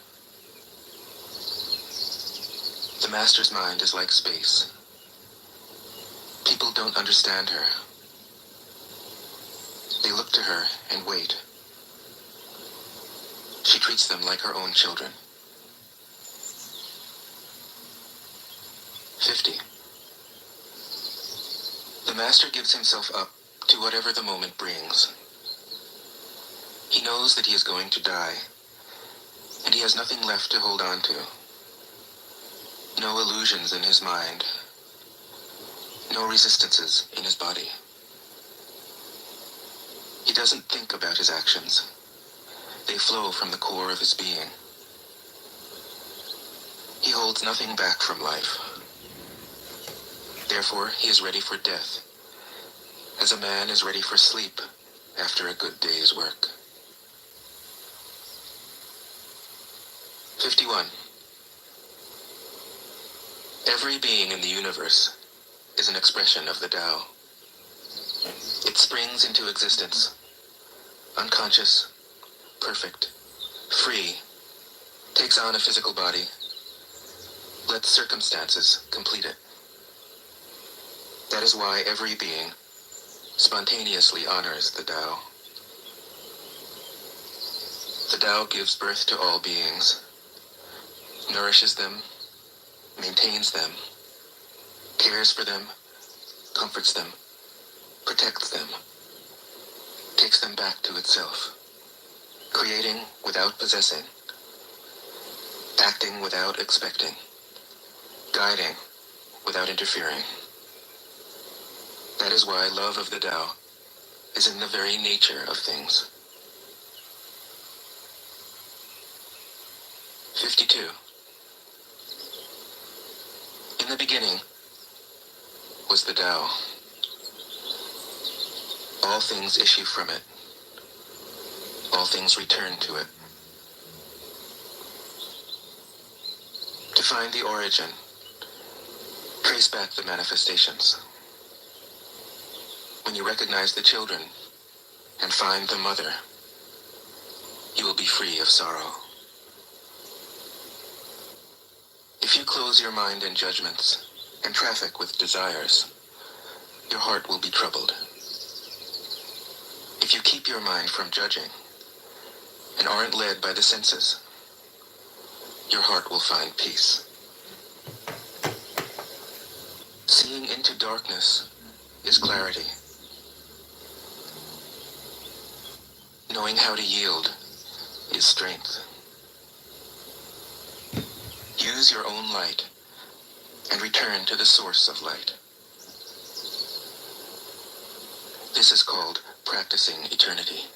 The master's mind is like space. People don't understand her. They look to her and wait. She treats them like her own children. 50. The master gives himself up to whatever the moment brings. He knows that he is going to die, and he has nothing left to hold on to. No illusions in his mind. No resistances in his body. He doesn't think about his actions. They flow from the core of his being. He holds nothing back from life. Therefore, he is ready for death, as a man is ready for sleep after a good day's work. 51. Every being in the universe is an expression of the Tao. It springs into existence, unconscious, perfect, free, takes on a physical body, lets circumstances complete it. That is why every being spontaneously honors the Tao. The Tao gives birth to all beings, nourishes them, maintains them, cares for them, comforts them, protects them, takes them back to itself, creating without possessing, acting without expecting, guiding without interfering. That is why love of the Tao is in the very nature of things. 52. In the beginning was the Tao. All things issue from it. All things return to it. To find the origin, trace back the manifestations. When you recognize the children and find the mother, you will be free of sorrow. If you close your mind in judgments and traffic with desires, your heart will be troubled. If you keep your mind from judging and aren't led by the senses, your heart will find peace. Seeing into darkness is clarity. Knowing how to yield is strength. Use your own light and return to the source of light. This is called practicing eternity.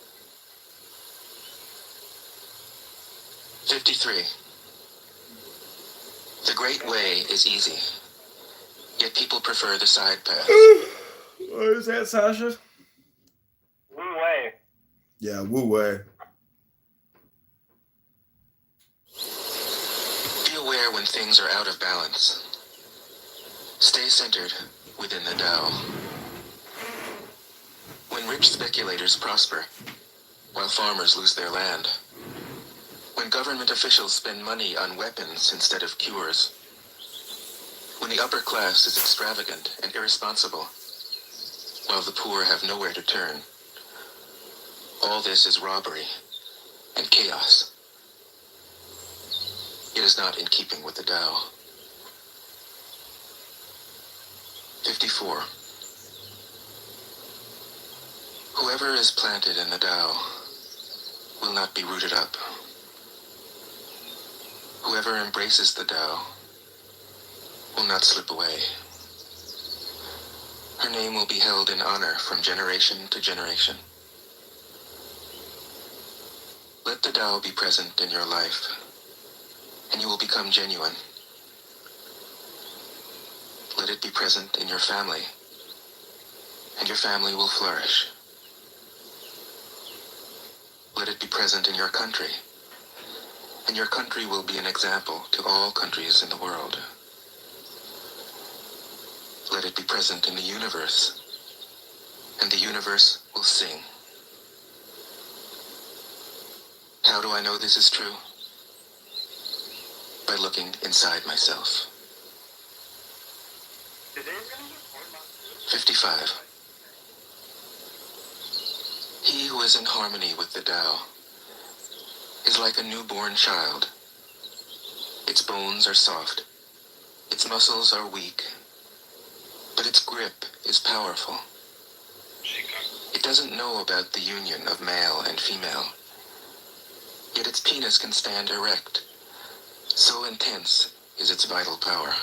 53. The great way is easy, yet people prefer the side path. What is that, Sasha? Wu Wei. Yeah, Wu Wei. Be aware when things are out of balance. Stay centered within the Tao. When rich speculators prosper, while farmers lose their land. When government officials spend money on weapons instead of cures. When the upper class is extravagant and irresponsible, while the poor have nowhere to turn. All this is robbery and chaos. It is not in keeping with the Tao. 54. Whoever is planted in the Tao will not be rooted up. Whoever embraces the Tao will not slip away. Her name will be held in honor from generation to generation. Let the Tao be present in your life. and you will become genuine. Let it be present in your family, and your family will flourish. Let it be present in your country, and your country will be an example to all countries in the world. Let it be present in the universe, and the universe will sing. How do I know this is true? By looking inside myself. 55. He who is in harmony with the Tao is like a newborn child. Its bones are soft, its muscles are weak, but its grip is powerful. It doesn't know about the union of male and female, yet its penis can stand erect. So intense is its vital power.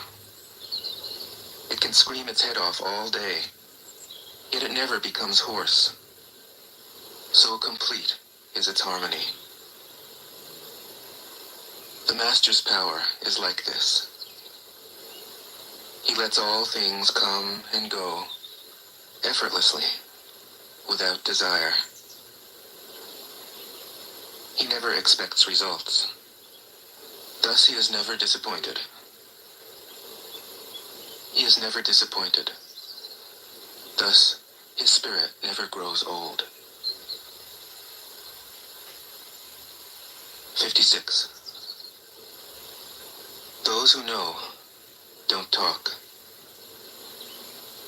It can scream its head off all day, yet it never becomes hoarse. So complete is its harmony. The Master's power is like this. He lets all things come and go effortlessly, without desire. He never expects results. Thus he is never disappointed. He is never disappointed. Thus his spirit never grows old. 56. Those who know don't talk.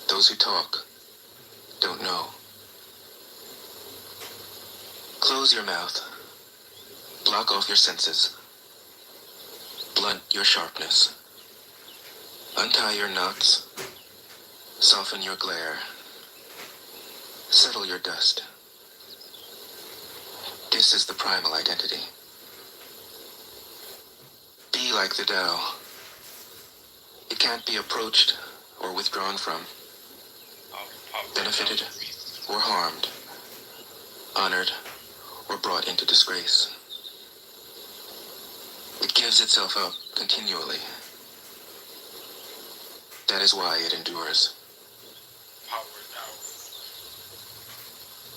Those who talk don't know. Close your mouth. Block off your senses. Blunt your sharpness. Untie your knots. Soften your glare. Settle your dust. This is the primal identity. Be like the Tao. It can't be approached or withdrawn from, benefited or harmed, honored or brought into disgrace. It gives itself up continually. That is why it endures.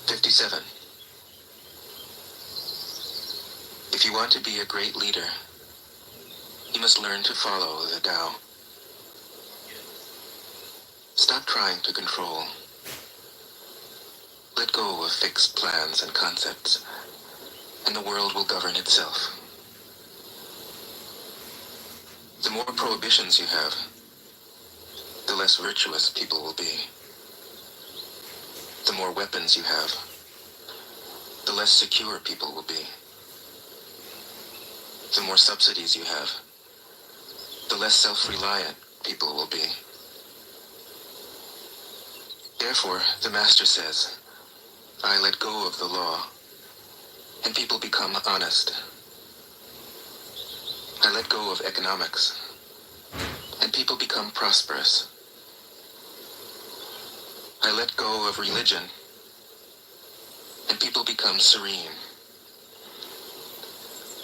57. If you want to be a great leader, you must learn to follow the Tao. Stop trying to control. Let go of fixed plans and concepts, and the world will govern itself. The more prohibitions you have, the less virtuous people will be. The more weapons you have, the less secure people will be. The more subsidies you have, the less self-reliant people will be. Therefore, the Master says, I let go of the law, and people become honest. I let go of economics, and people become prosperous. I let go of religion, and people become serene.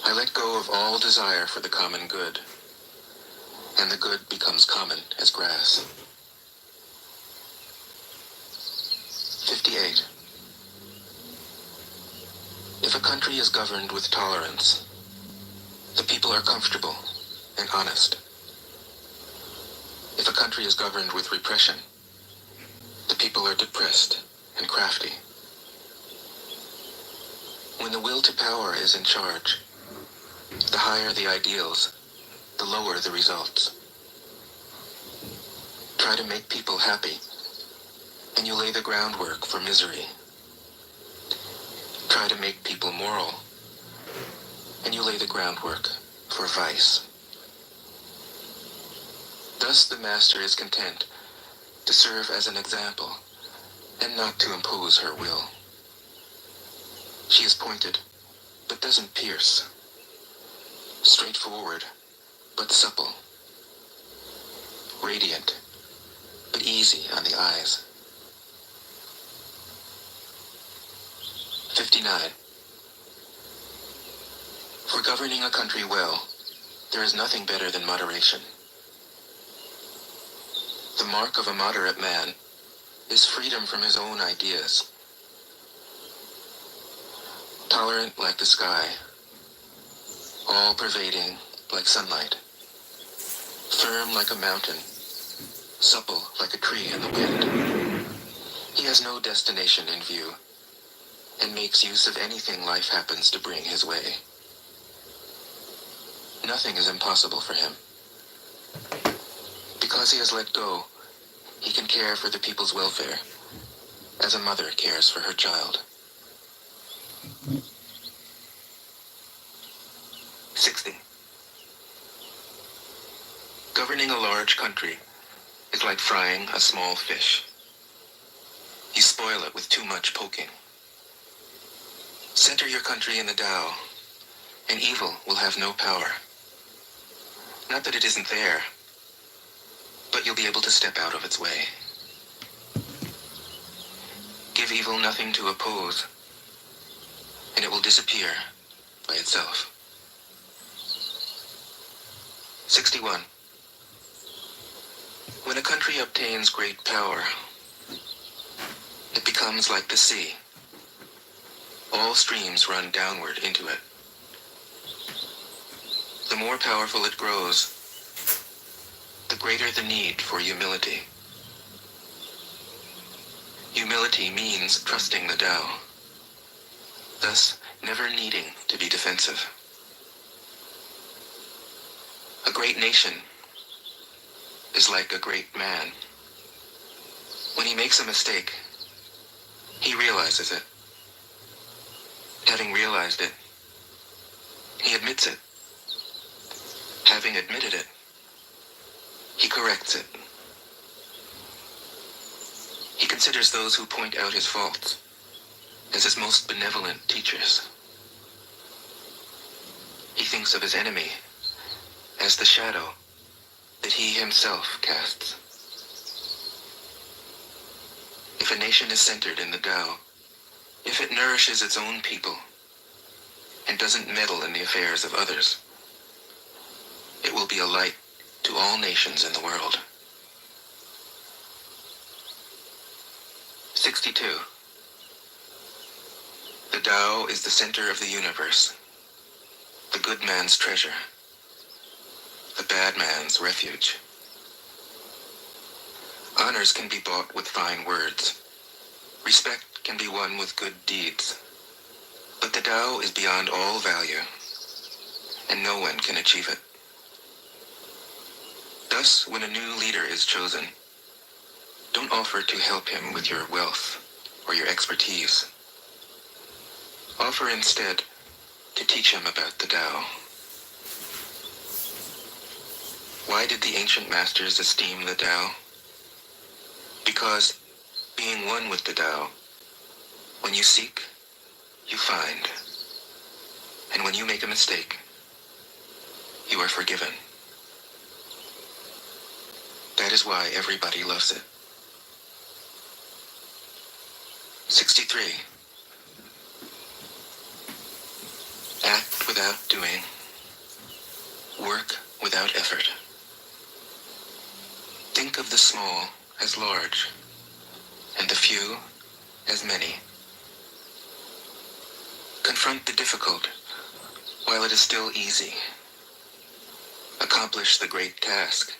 I let go of all desire for the common good, and the good becomes common as grass. 58. If a country is governed with tolerance, the people are comfortable and honest. If a country is governed with repression, the people are depressed and crafty. When the will to power is in charge, the higher the ideals, the lower the results. Try to make people happy, and you lay the groundwork for misery. Try to make people moral, and you lay the groundwork for vice. Thus the Master is content to serve as an example, and not to impose her will. She is pointed, but doesn't pierce. Straightforward, but supple. Radiant, but easy on the eyes. 59. For governing a country well, there is nothing better than moderation. The mark of a moderate man is freedom from his own ideas. Tolerant like the sky, all-pervading like sunlight, firm like a mountain, supple like a tree in the wind. He has no destination in view, and makes use of anything life happens to bring his way. Nothing is impossible for him. Because he has let go, he can care for the people's welfare, as a mother cares for her child. 60. Governing a large country is like frying a small fish. You spoil it with too much poking. Center your country in the Tao, and evil will have no power. Not that it isn't there, but you'll be able to step out of its way. Give evil nothing to oppose, and it will disappear by itself. 61. When a country obtains great power, it becomes like the sea. All streams run downward into it. The more powerful it grows, the greater the need for humility. Humility means trusting the Tao, thus never needing to be defensive. A great nation is like a great man. When he makes a mistake, he realizes it. Having realized it, he admits it. Having admitted it, he corrects it. He considers those who point out his faults as his most benevolent teachers. He thinks of his enemy as the shadow that he himself casts. If a nation is centered in the Tao, if it nourishes its own people and doesn't meddle in the affairs of others, it will be a light to all nations in the world. 62. The Tao is the center of the universe, the good man's treasure, the bad man's refuge. Honors can be bought with fine words. Respect can be won with good deeds. But the Tao is beyond all value, and no one can achieve it. Thus, when a new leader is chosen, don't offer to help him with your wealth or your expertise. Offer instead to teach him about the Tao. Why did the ancient masters esteem the Tao? Because, being one with the Tao, when you seek, you find. And when you make a mistake, you are forgiven. That is why everybody loves it. 63. Act without doing. Work without effort. Think of the small as large, and the few as many. Confront the difficult while it is still easy. Accomplish the great task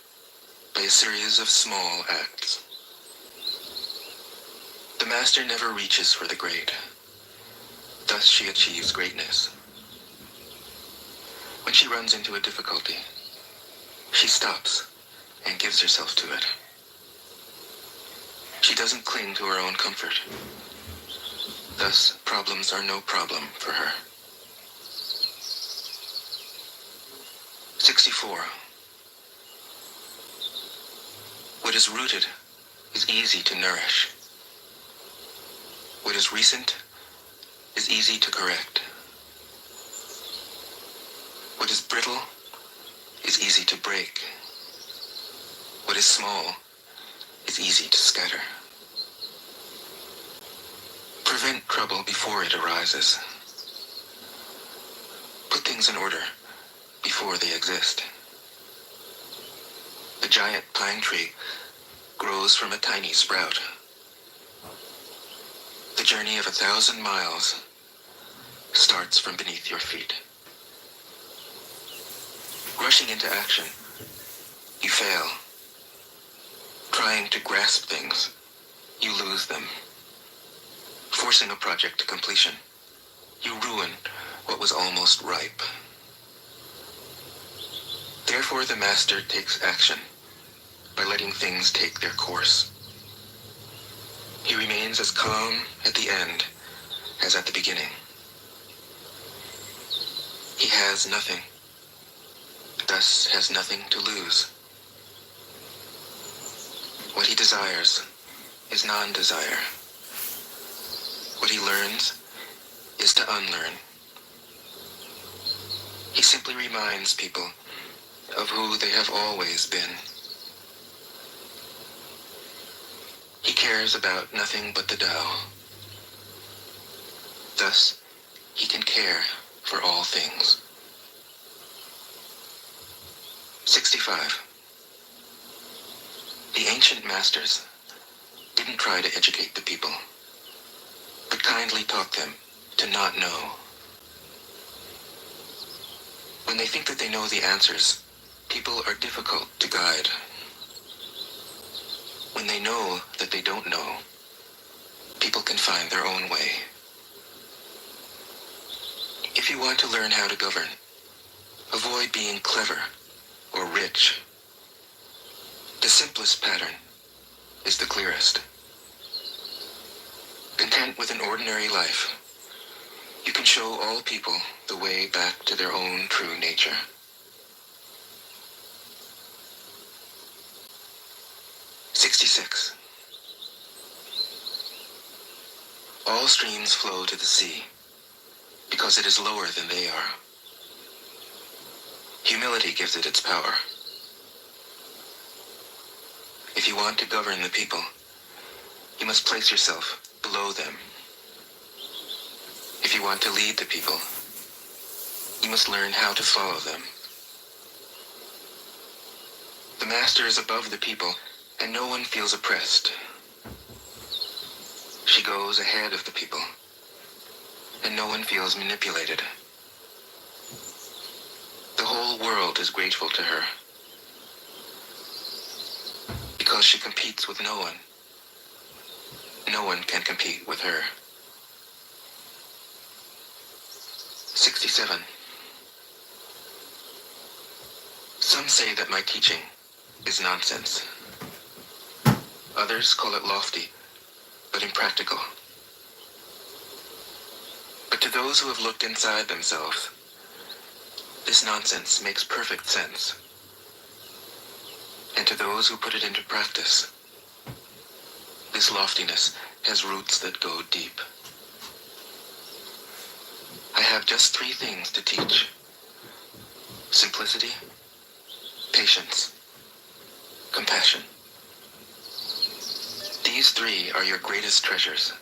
by a series of small acts. The master never reaches for the great. Thus she achieves greatness. When she runs into a difficulty, she stops and gives herself to it. She doesn't cling to her own comfort. Thus, problems are no problem for her. 64. What is rooted is easy to nourish. What is recent is easy to correct. What is brittle is easy to break. What is small is easy to scatter. Prevent trouble before it arises. Put things in order before they exist. The giant pine tree grows from a tiny sprout. The journey of 1,000 miles starts from beneath your feet. Rushing into action, you fail. Trying to grasp things, you lose them. Forcing a project to completion, you ruin what was almost ripe. Therefore, the master takes action by letting things take their course. He remains as calm at the end as at the beginning. He has nothing, thus has nothing to lose. What he desires is non-desire. What he learns is to unlearn. He simply reminds people of who they have always been. He cares about nothing but the Tao. Thus, he can care for all things. 65. The ancient masters didn't try to educate the people, but kindly taught them to not know. When they think that they know the answers, people are difficult to guide. When they know that they don't know, people can find their own way. If you want to learn how to govern, avoid being clever or rich. The simplest pattern is the clearest. Content with an ordinary life, you can show all people the way back to their own true nature. All streams flow to the sea because it is lower than they are. Humility gives it its power. If you want to govern the people, you must place yourself below them. If you want to lead the people, you must learn how to follow them. The master is above the people, and no one feels oppressed. She goes ahead of the people, and no one feels manipulated. The whole world is grateful to her, because she competes with no one. No one can compete with her. 67. Some say that my teaching is nonsense. Others call it lofty, but impractical. But to those who have looked inside themselves, this nonsense makes perfect sense. And to those who put it into practice, this loftiness has roots that go deep. I have just 3 things to teach: simplicity, patience, compassion. These 3 are your greatest treasures.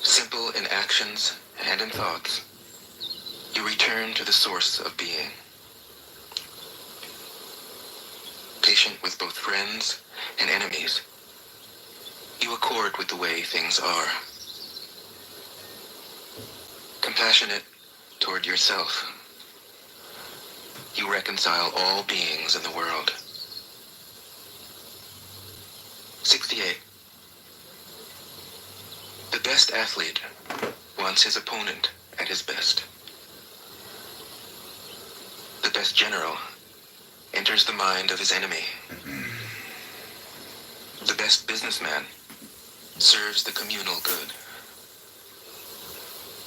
Simple in actions and in thoughts, you return to the source of being. Patient with both friends and enemies, you accord with the way things are. Compassionate toward yourself, you reconcile all beings in the world. 68. The best athlete wants his opponent at his best. The best general enters the mind of his enemy. The best businessman serves the communal good.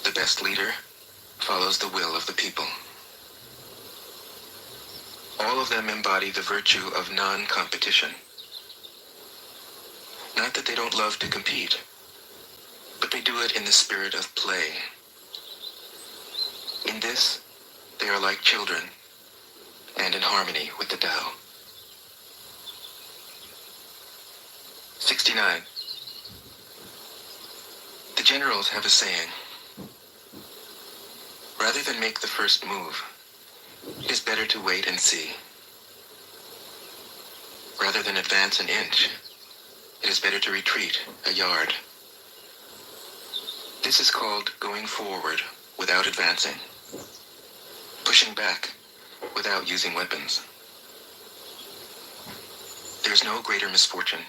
The best leader follows the will of the people. All of them embody the virtue of non-competition. Not that they don't love to compete, but they do it in the spirit of play. In this, they are like children, and in harmony with the Tao. 69. The generals have a saying: Rather than make the first move, it is better to wait and see. Rather than advance an inch, it is better to retreat a yard. This is called going forward without advancing, pushing back without using weapons. There is no greater misfortune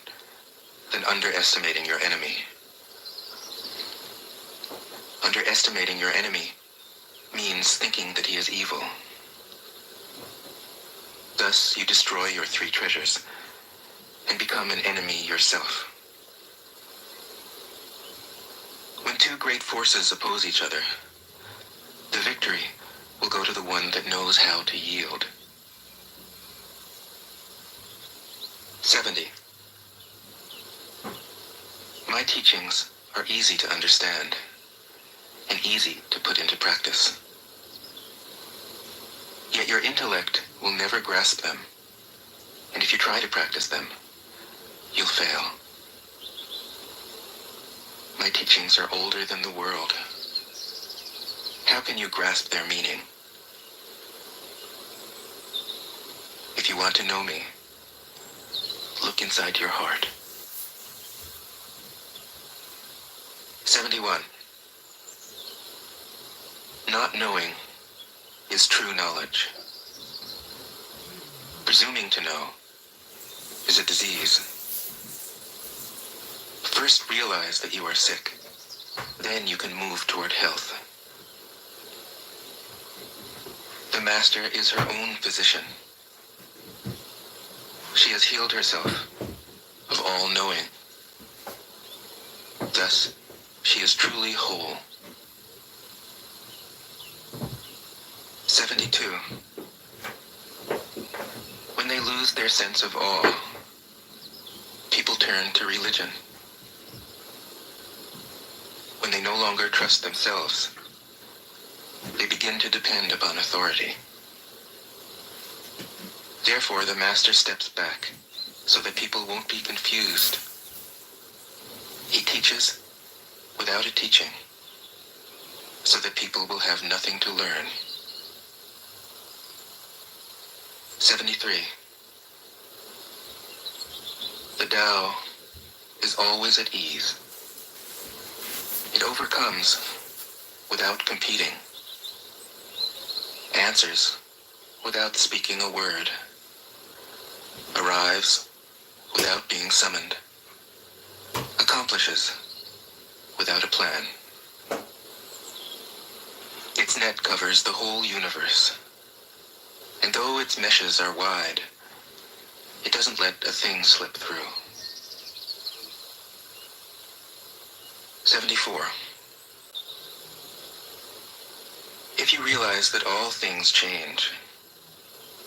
than underestimating your enemy. Underestimating your enemy means thinking that he is evil. Thus, you destroy your three treasures and become an enemy yourself. When two great forces oppose each other, the victory will go to the one that knows how to yield. 70. My teachings are easy to understand and easy to put into practice. Yet your intellect will never grasp them, and if you try to practice them, you'll fail. My teachings are older than the world. How can you grasp their meaning? If you want to know me, look inside your heart. 71. Not knowing is true knowledge. Presuming to know is a disease. First realize that you are sick. Then you can move toward health. The master is her own physician. She has healed herself of all knowing. Thus, she is truly whole. 72. When they lose their sense of awe, people turn to religion. When they no longer trust themselves, they begin to depend upon authority. Therefore, the master steps back so that people won't be confused. He teaches without a teaching, so that people will have nothing to learn. 73. The Tao is always at ease. It overcomes without competing, answers without speaking a word, arrives without being summoned, accomplishes without a plan. Its net covers the whole universe, and though its meshes are wide, it doesn't let a thing slip through. 74. If you realize that all things change,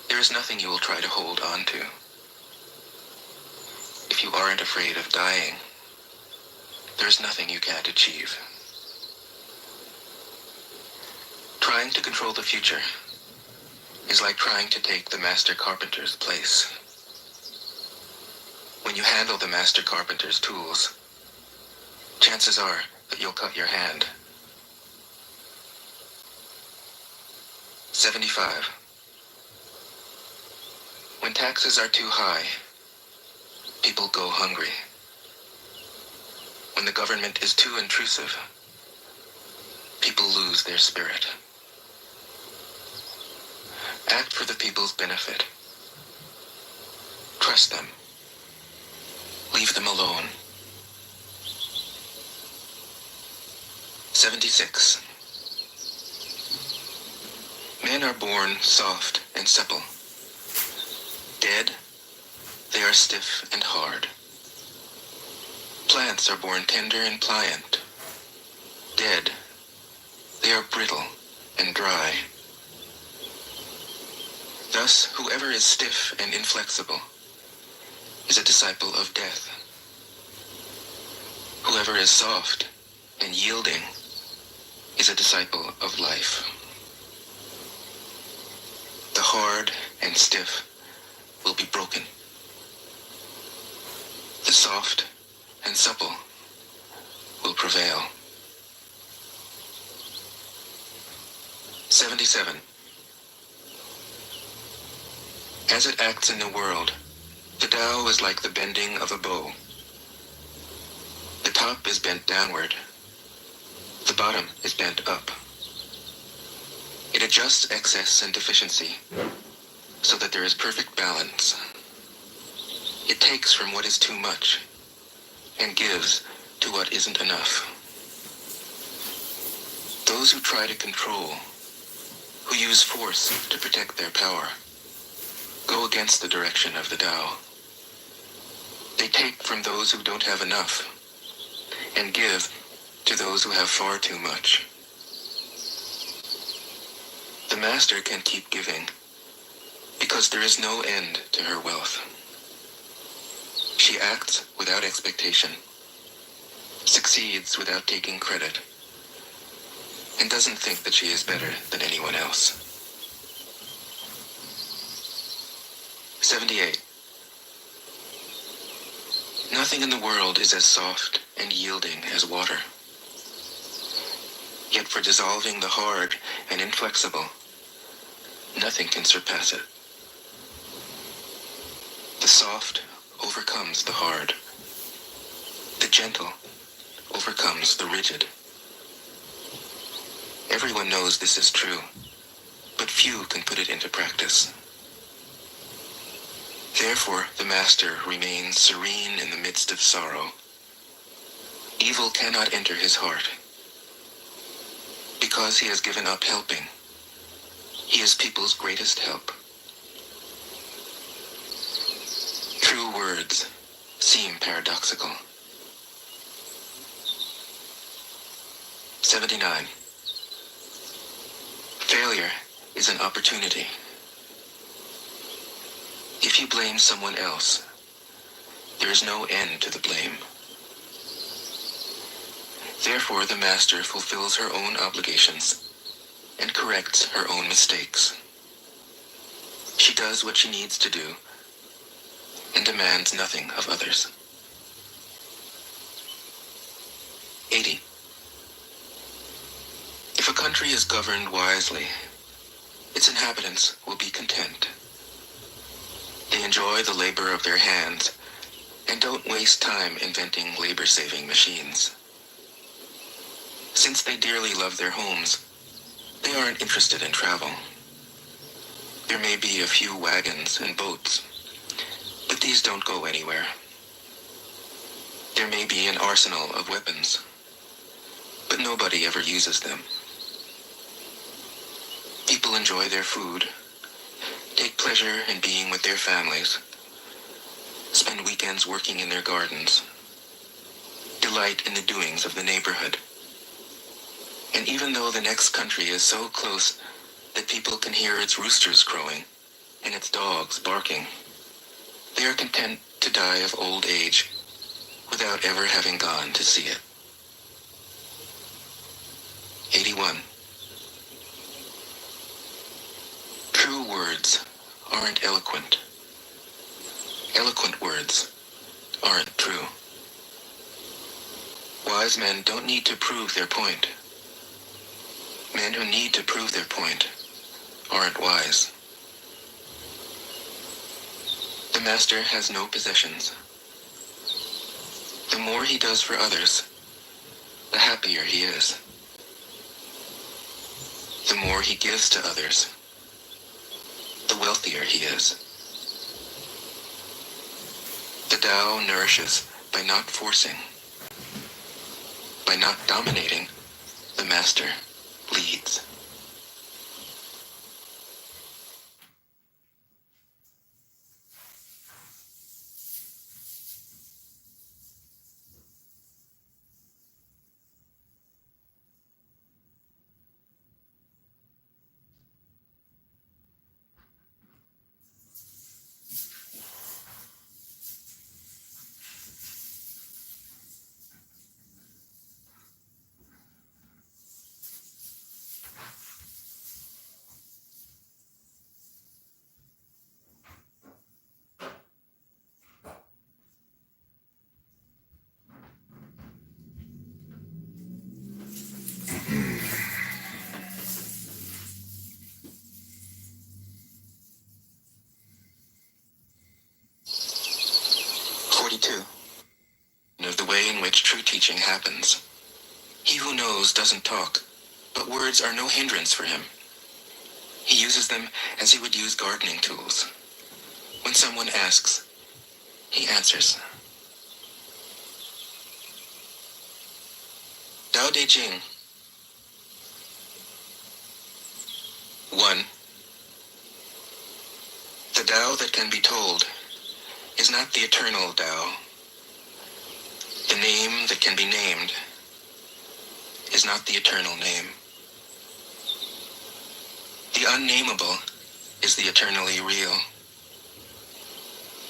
there is nothing you will try to hold on to. If you aren't afraid of dying, there's nothing you can't achieve. Trying to control the future is like trying to take the master carpenter's place. When you handle the master carpenter's tools, chances are that you'll cut your hand. 75. When taxes are too high, people go hungry. When the government is too intrusive, people lose their spirit. Act for the people's benefit. Trust them. Leave them alone. 76. Men are born soft and supple. Dead, they are stiff and hard. Plants are born tender and pliant. Dead, they are brittle and dry. Thus, whoever is stiff and inflexible is a disciple of death. Whoever is soft and yielding is a disciple of life. The hard and stiff will be broken. The soft and supple will prevail. 77. As it acts in the world, the Tao is like the bending of a bow. The top is bent downward. The bottom is bent up. It adjusts excess and deficiency so that there is perfect balance. It takes from what is too much and gives to what isn't enough. Those who try to control, who use force to protect their power, go against the direction of the Tao. They take from those who don't have enough and give to those who have far too much. The master can keep giving because there is no end to her wealth. She acts without expectation, succeeds without taking credit, and doesn't think that she is better than anyone else. 78. Nothing in the world is as soft and yielding as water. Yet for dissolving the hard and inflexible, nothing can surpass it. The soft overcomes the hard. The gentle overcomes the rigid. Everyone knows this is true, but few can put it into practice. Therefore, the master remains serene in the midst of sorrow. Evil cannot enter his heart. Because he has given up helping, he is people's greatest help. True words seem paradoxical. 79. Failure is an opportunity. If you blame someone else, there is no end to the blame. Therefore, the master fulfills her own obligations and corrects her own mistakes. She does what she needs to do and demands nothing of others. 80. If a country is governed wisely, its inhabitants will be content. They enjoy the labor of their hands and don't waste time inventing labor-saving machines. Since they dearly love their homes, they aren't interested in travel. There may be a few wagons and boats, but these don't go anywhere. There may be an arsenal of weapons, but nobody ever uses them. People enjoy their food, take pleasure in being with their families, spend weekends working in their gardens, delight in the doings of the neighborhood. And even though the next country is so close that people can hear its roosters crowing and its dogs barking, they are content to die of old age without ever having gone to see it. 81. True words aren't eloquent. Eloquent words aren't true. Wise men don't need to prove their point. Men who need to prove their point aren't wise. The master has no possessions. The more he does for others, the happier he is. The more he gives to others, the wealthier he is. The Tao nourishes by not forcing. By not dominating, the master leads. 42. Of the way in which true teaching happens. He who knows doesn't talk, but words are no hindrance for him. He uses them as he would use gardening tools. When someone asks, he answers. Tao Te Ching. 1. The Tao that can be told is not the eternal Tao. The name that can be named is not the eternal name. The unnameable is the eternally real.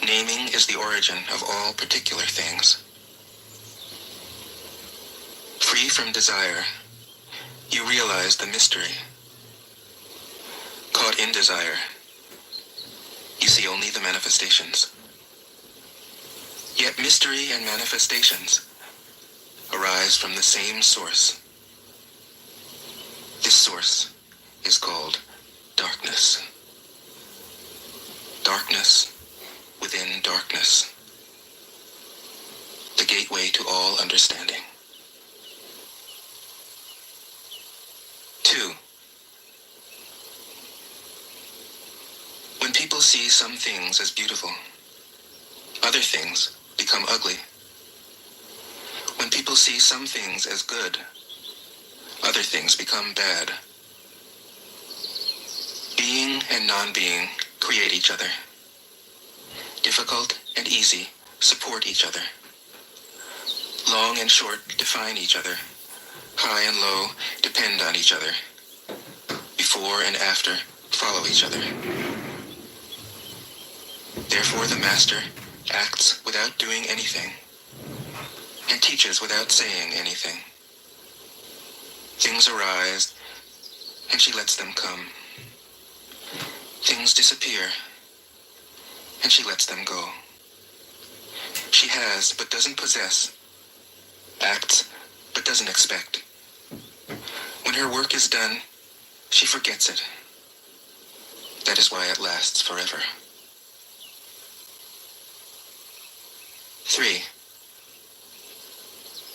Naming is the origin of all particular things. Free from desire, you realize the mystery. Caught in desire, you see only the manifestations. Yet mystery and manifestations arise from the same source. This source is called darkness. Darkness within darkness. The gateway to all understanding. 2. When people see some things as beautiful, other things become ugly. When people see some things as good, other things become bad. Being and non-being create each other. Difficult and easy support each other. Long and short define each other. High and low depend on each other. Before and after follow each other. Therefore the master acts without doing anything, and teaches without saying anything. Things arise, and she lets them come. Things disappear, and she lets them go. She has, but doesn't possess. Acts, but doesn't expect. When her work is done, she forgets it. That is why it lasts forever. 3.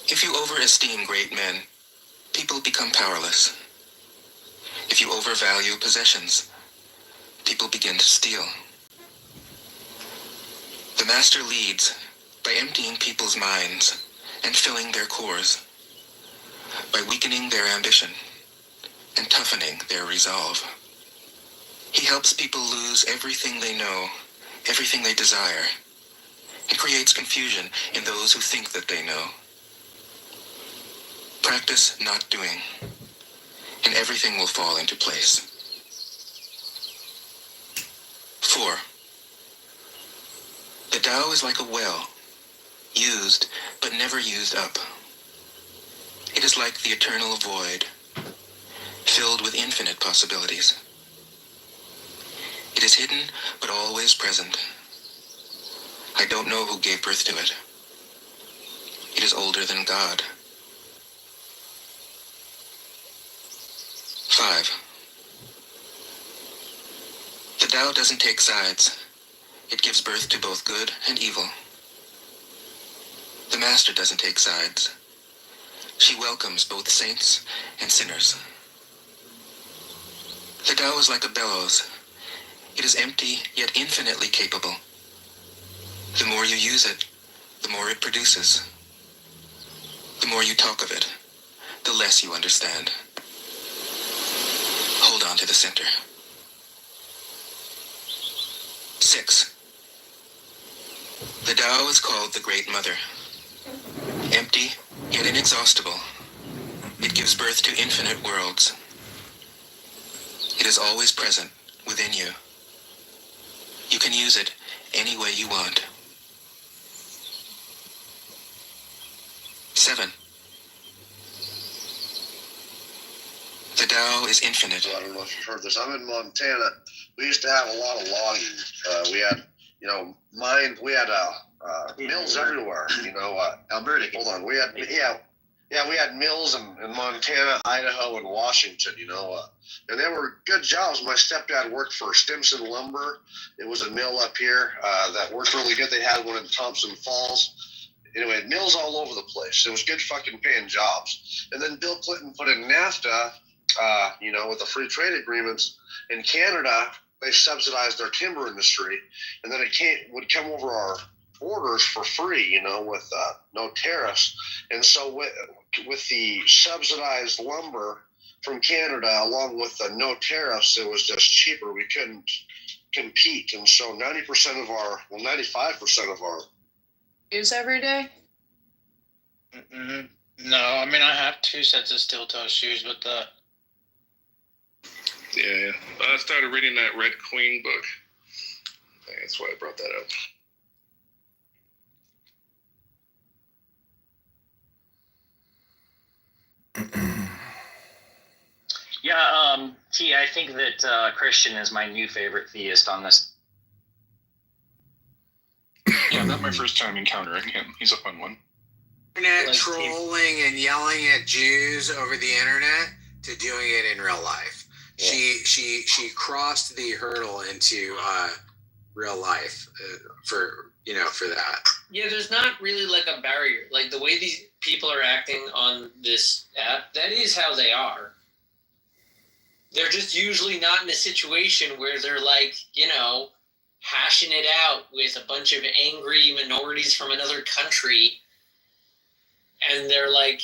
If you overesteem great men, people become powerless. If you overvalue possessions, people begin to steal. The master leads by emptying people's minds and filling their cores, by weakening their ambition and toughening their resolve. He helps people lose everything they know, everything they desire, and creates confusion in those who think that they know. Practice not doing, and everything will fall into place. 4. The Tao is like a well, used but never used up. It is like the eternal void, filled with infinite possibilities. It is hidden but always present. I don't know who gave birth to it. It is older than God. 5. The Tao doesn't take sides. It gives birth to both good and evil. The Master doesn't take sides. She welcomes both saints and sinners. The Tao is like a bellows. It is empty, yet infinitely capable. The more you use it, the more it produces. The more you talk of it, the less you understand. Hold on to the center. 6. The Tao is called the Great Mother. Empty, yet inexhaustible, it gives birth to infinite worlds. It is always present within you. You can use it any way you want. 7. The Tao is infinite. I don't know if you've heard this. I'm in Montana. We used to have a lot of logging. We had, mines. We had mills everywhere. Alberta. Hold on. We had, Yeah, we had mills in Montana, Idaho, and Washington, and they were good jobs. My stepdad worked for Stimson Lumber. It was a mill up here that worked really good. They had one in Thompson Falls. Anyway, mills all over the place. It was good fucking paying jobs. And then Bill Clinton put in NAFTA, with the free trade agreements. In Canada, they subsidized their timber industry, and then it would come over our borders for free, with no tariffs. And so with the subsidized lumber from Canada, along with the no tariffs, it was just cheaper. We couldn't compete. And so 95% of our Use every day? No, I mean, I have 2 sets of steel-toe shoes, but Yeah. I started reading that Red Queen book. That's why I brought that up. Yeah, T, I think that Christian is my new favorite theist on this. Yeah, not my first time encountering him. He's a fun one. Internet trolling and yelling at Jews over the internet to doing it in real life. Yeah. She crossed the hurdle into real life for that. Yeah, there's not really like a barrier. Like the way these people are acting on this app, that is how they are. They're just usually not in a situation where they're like, hashing it out with a bunch of angry minorities from another country. And they're like,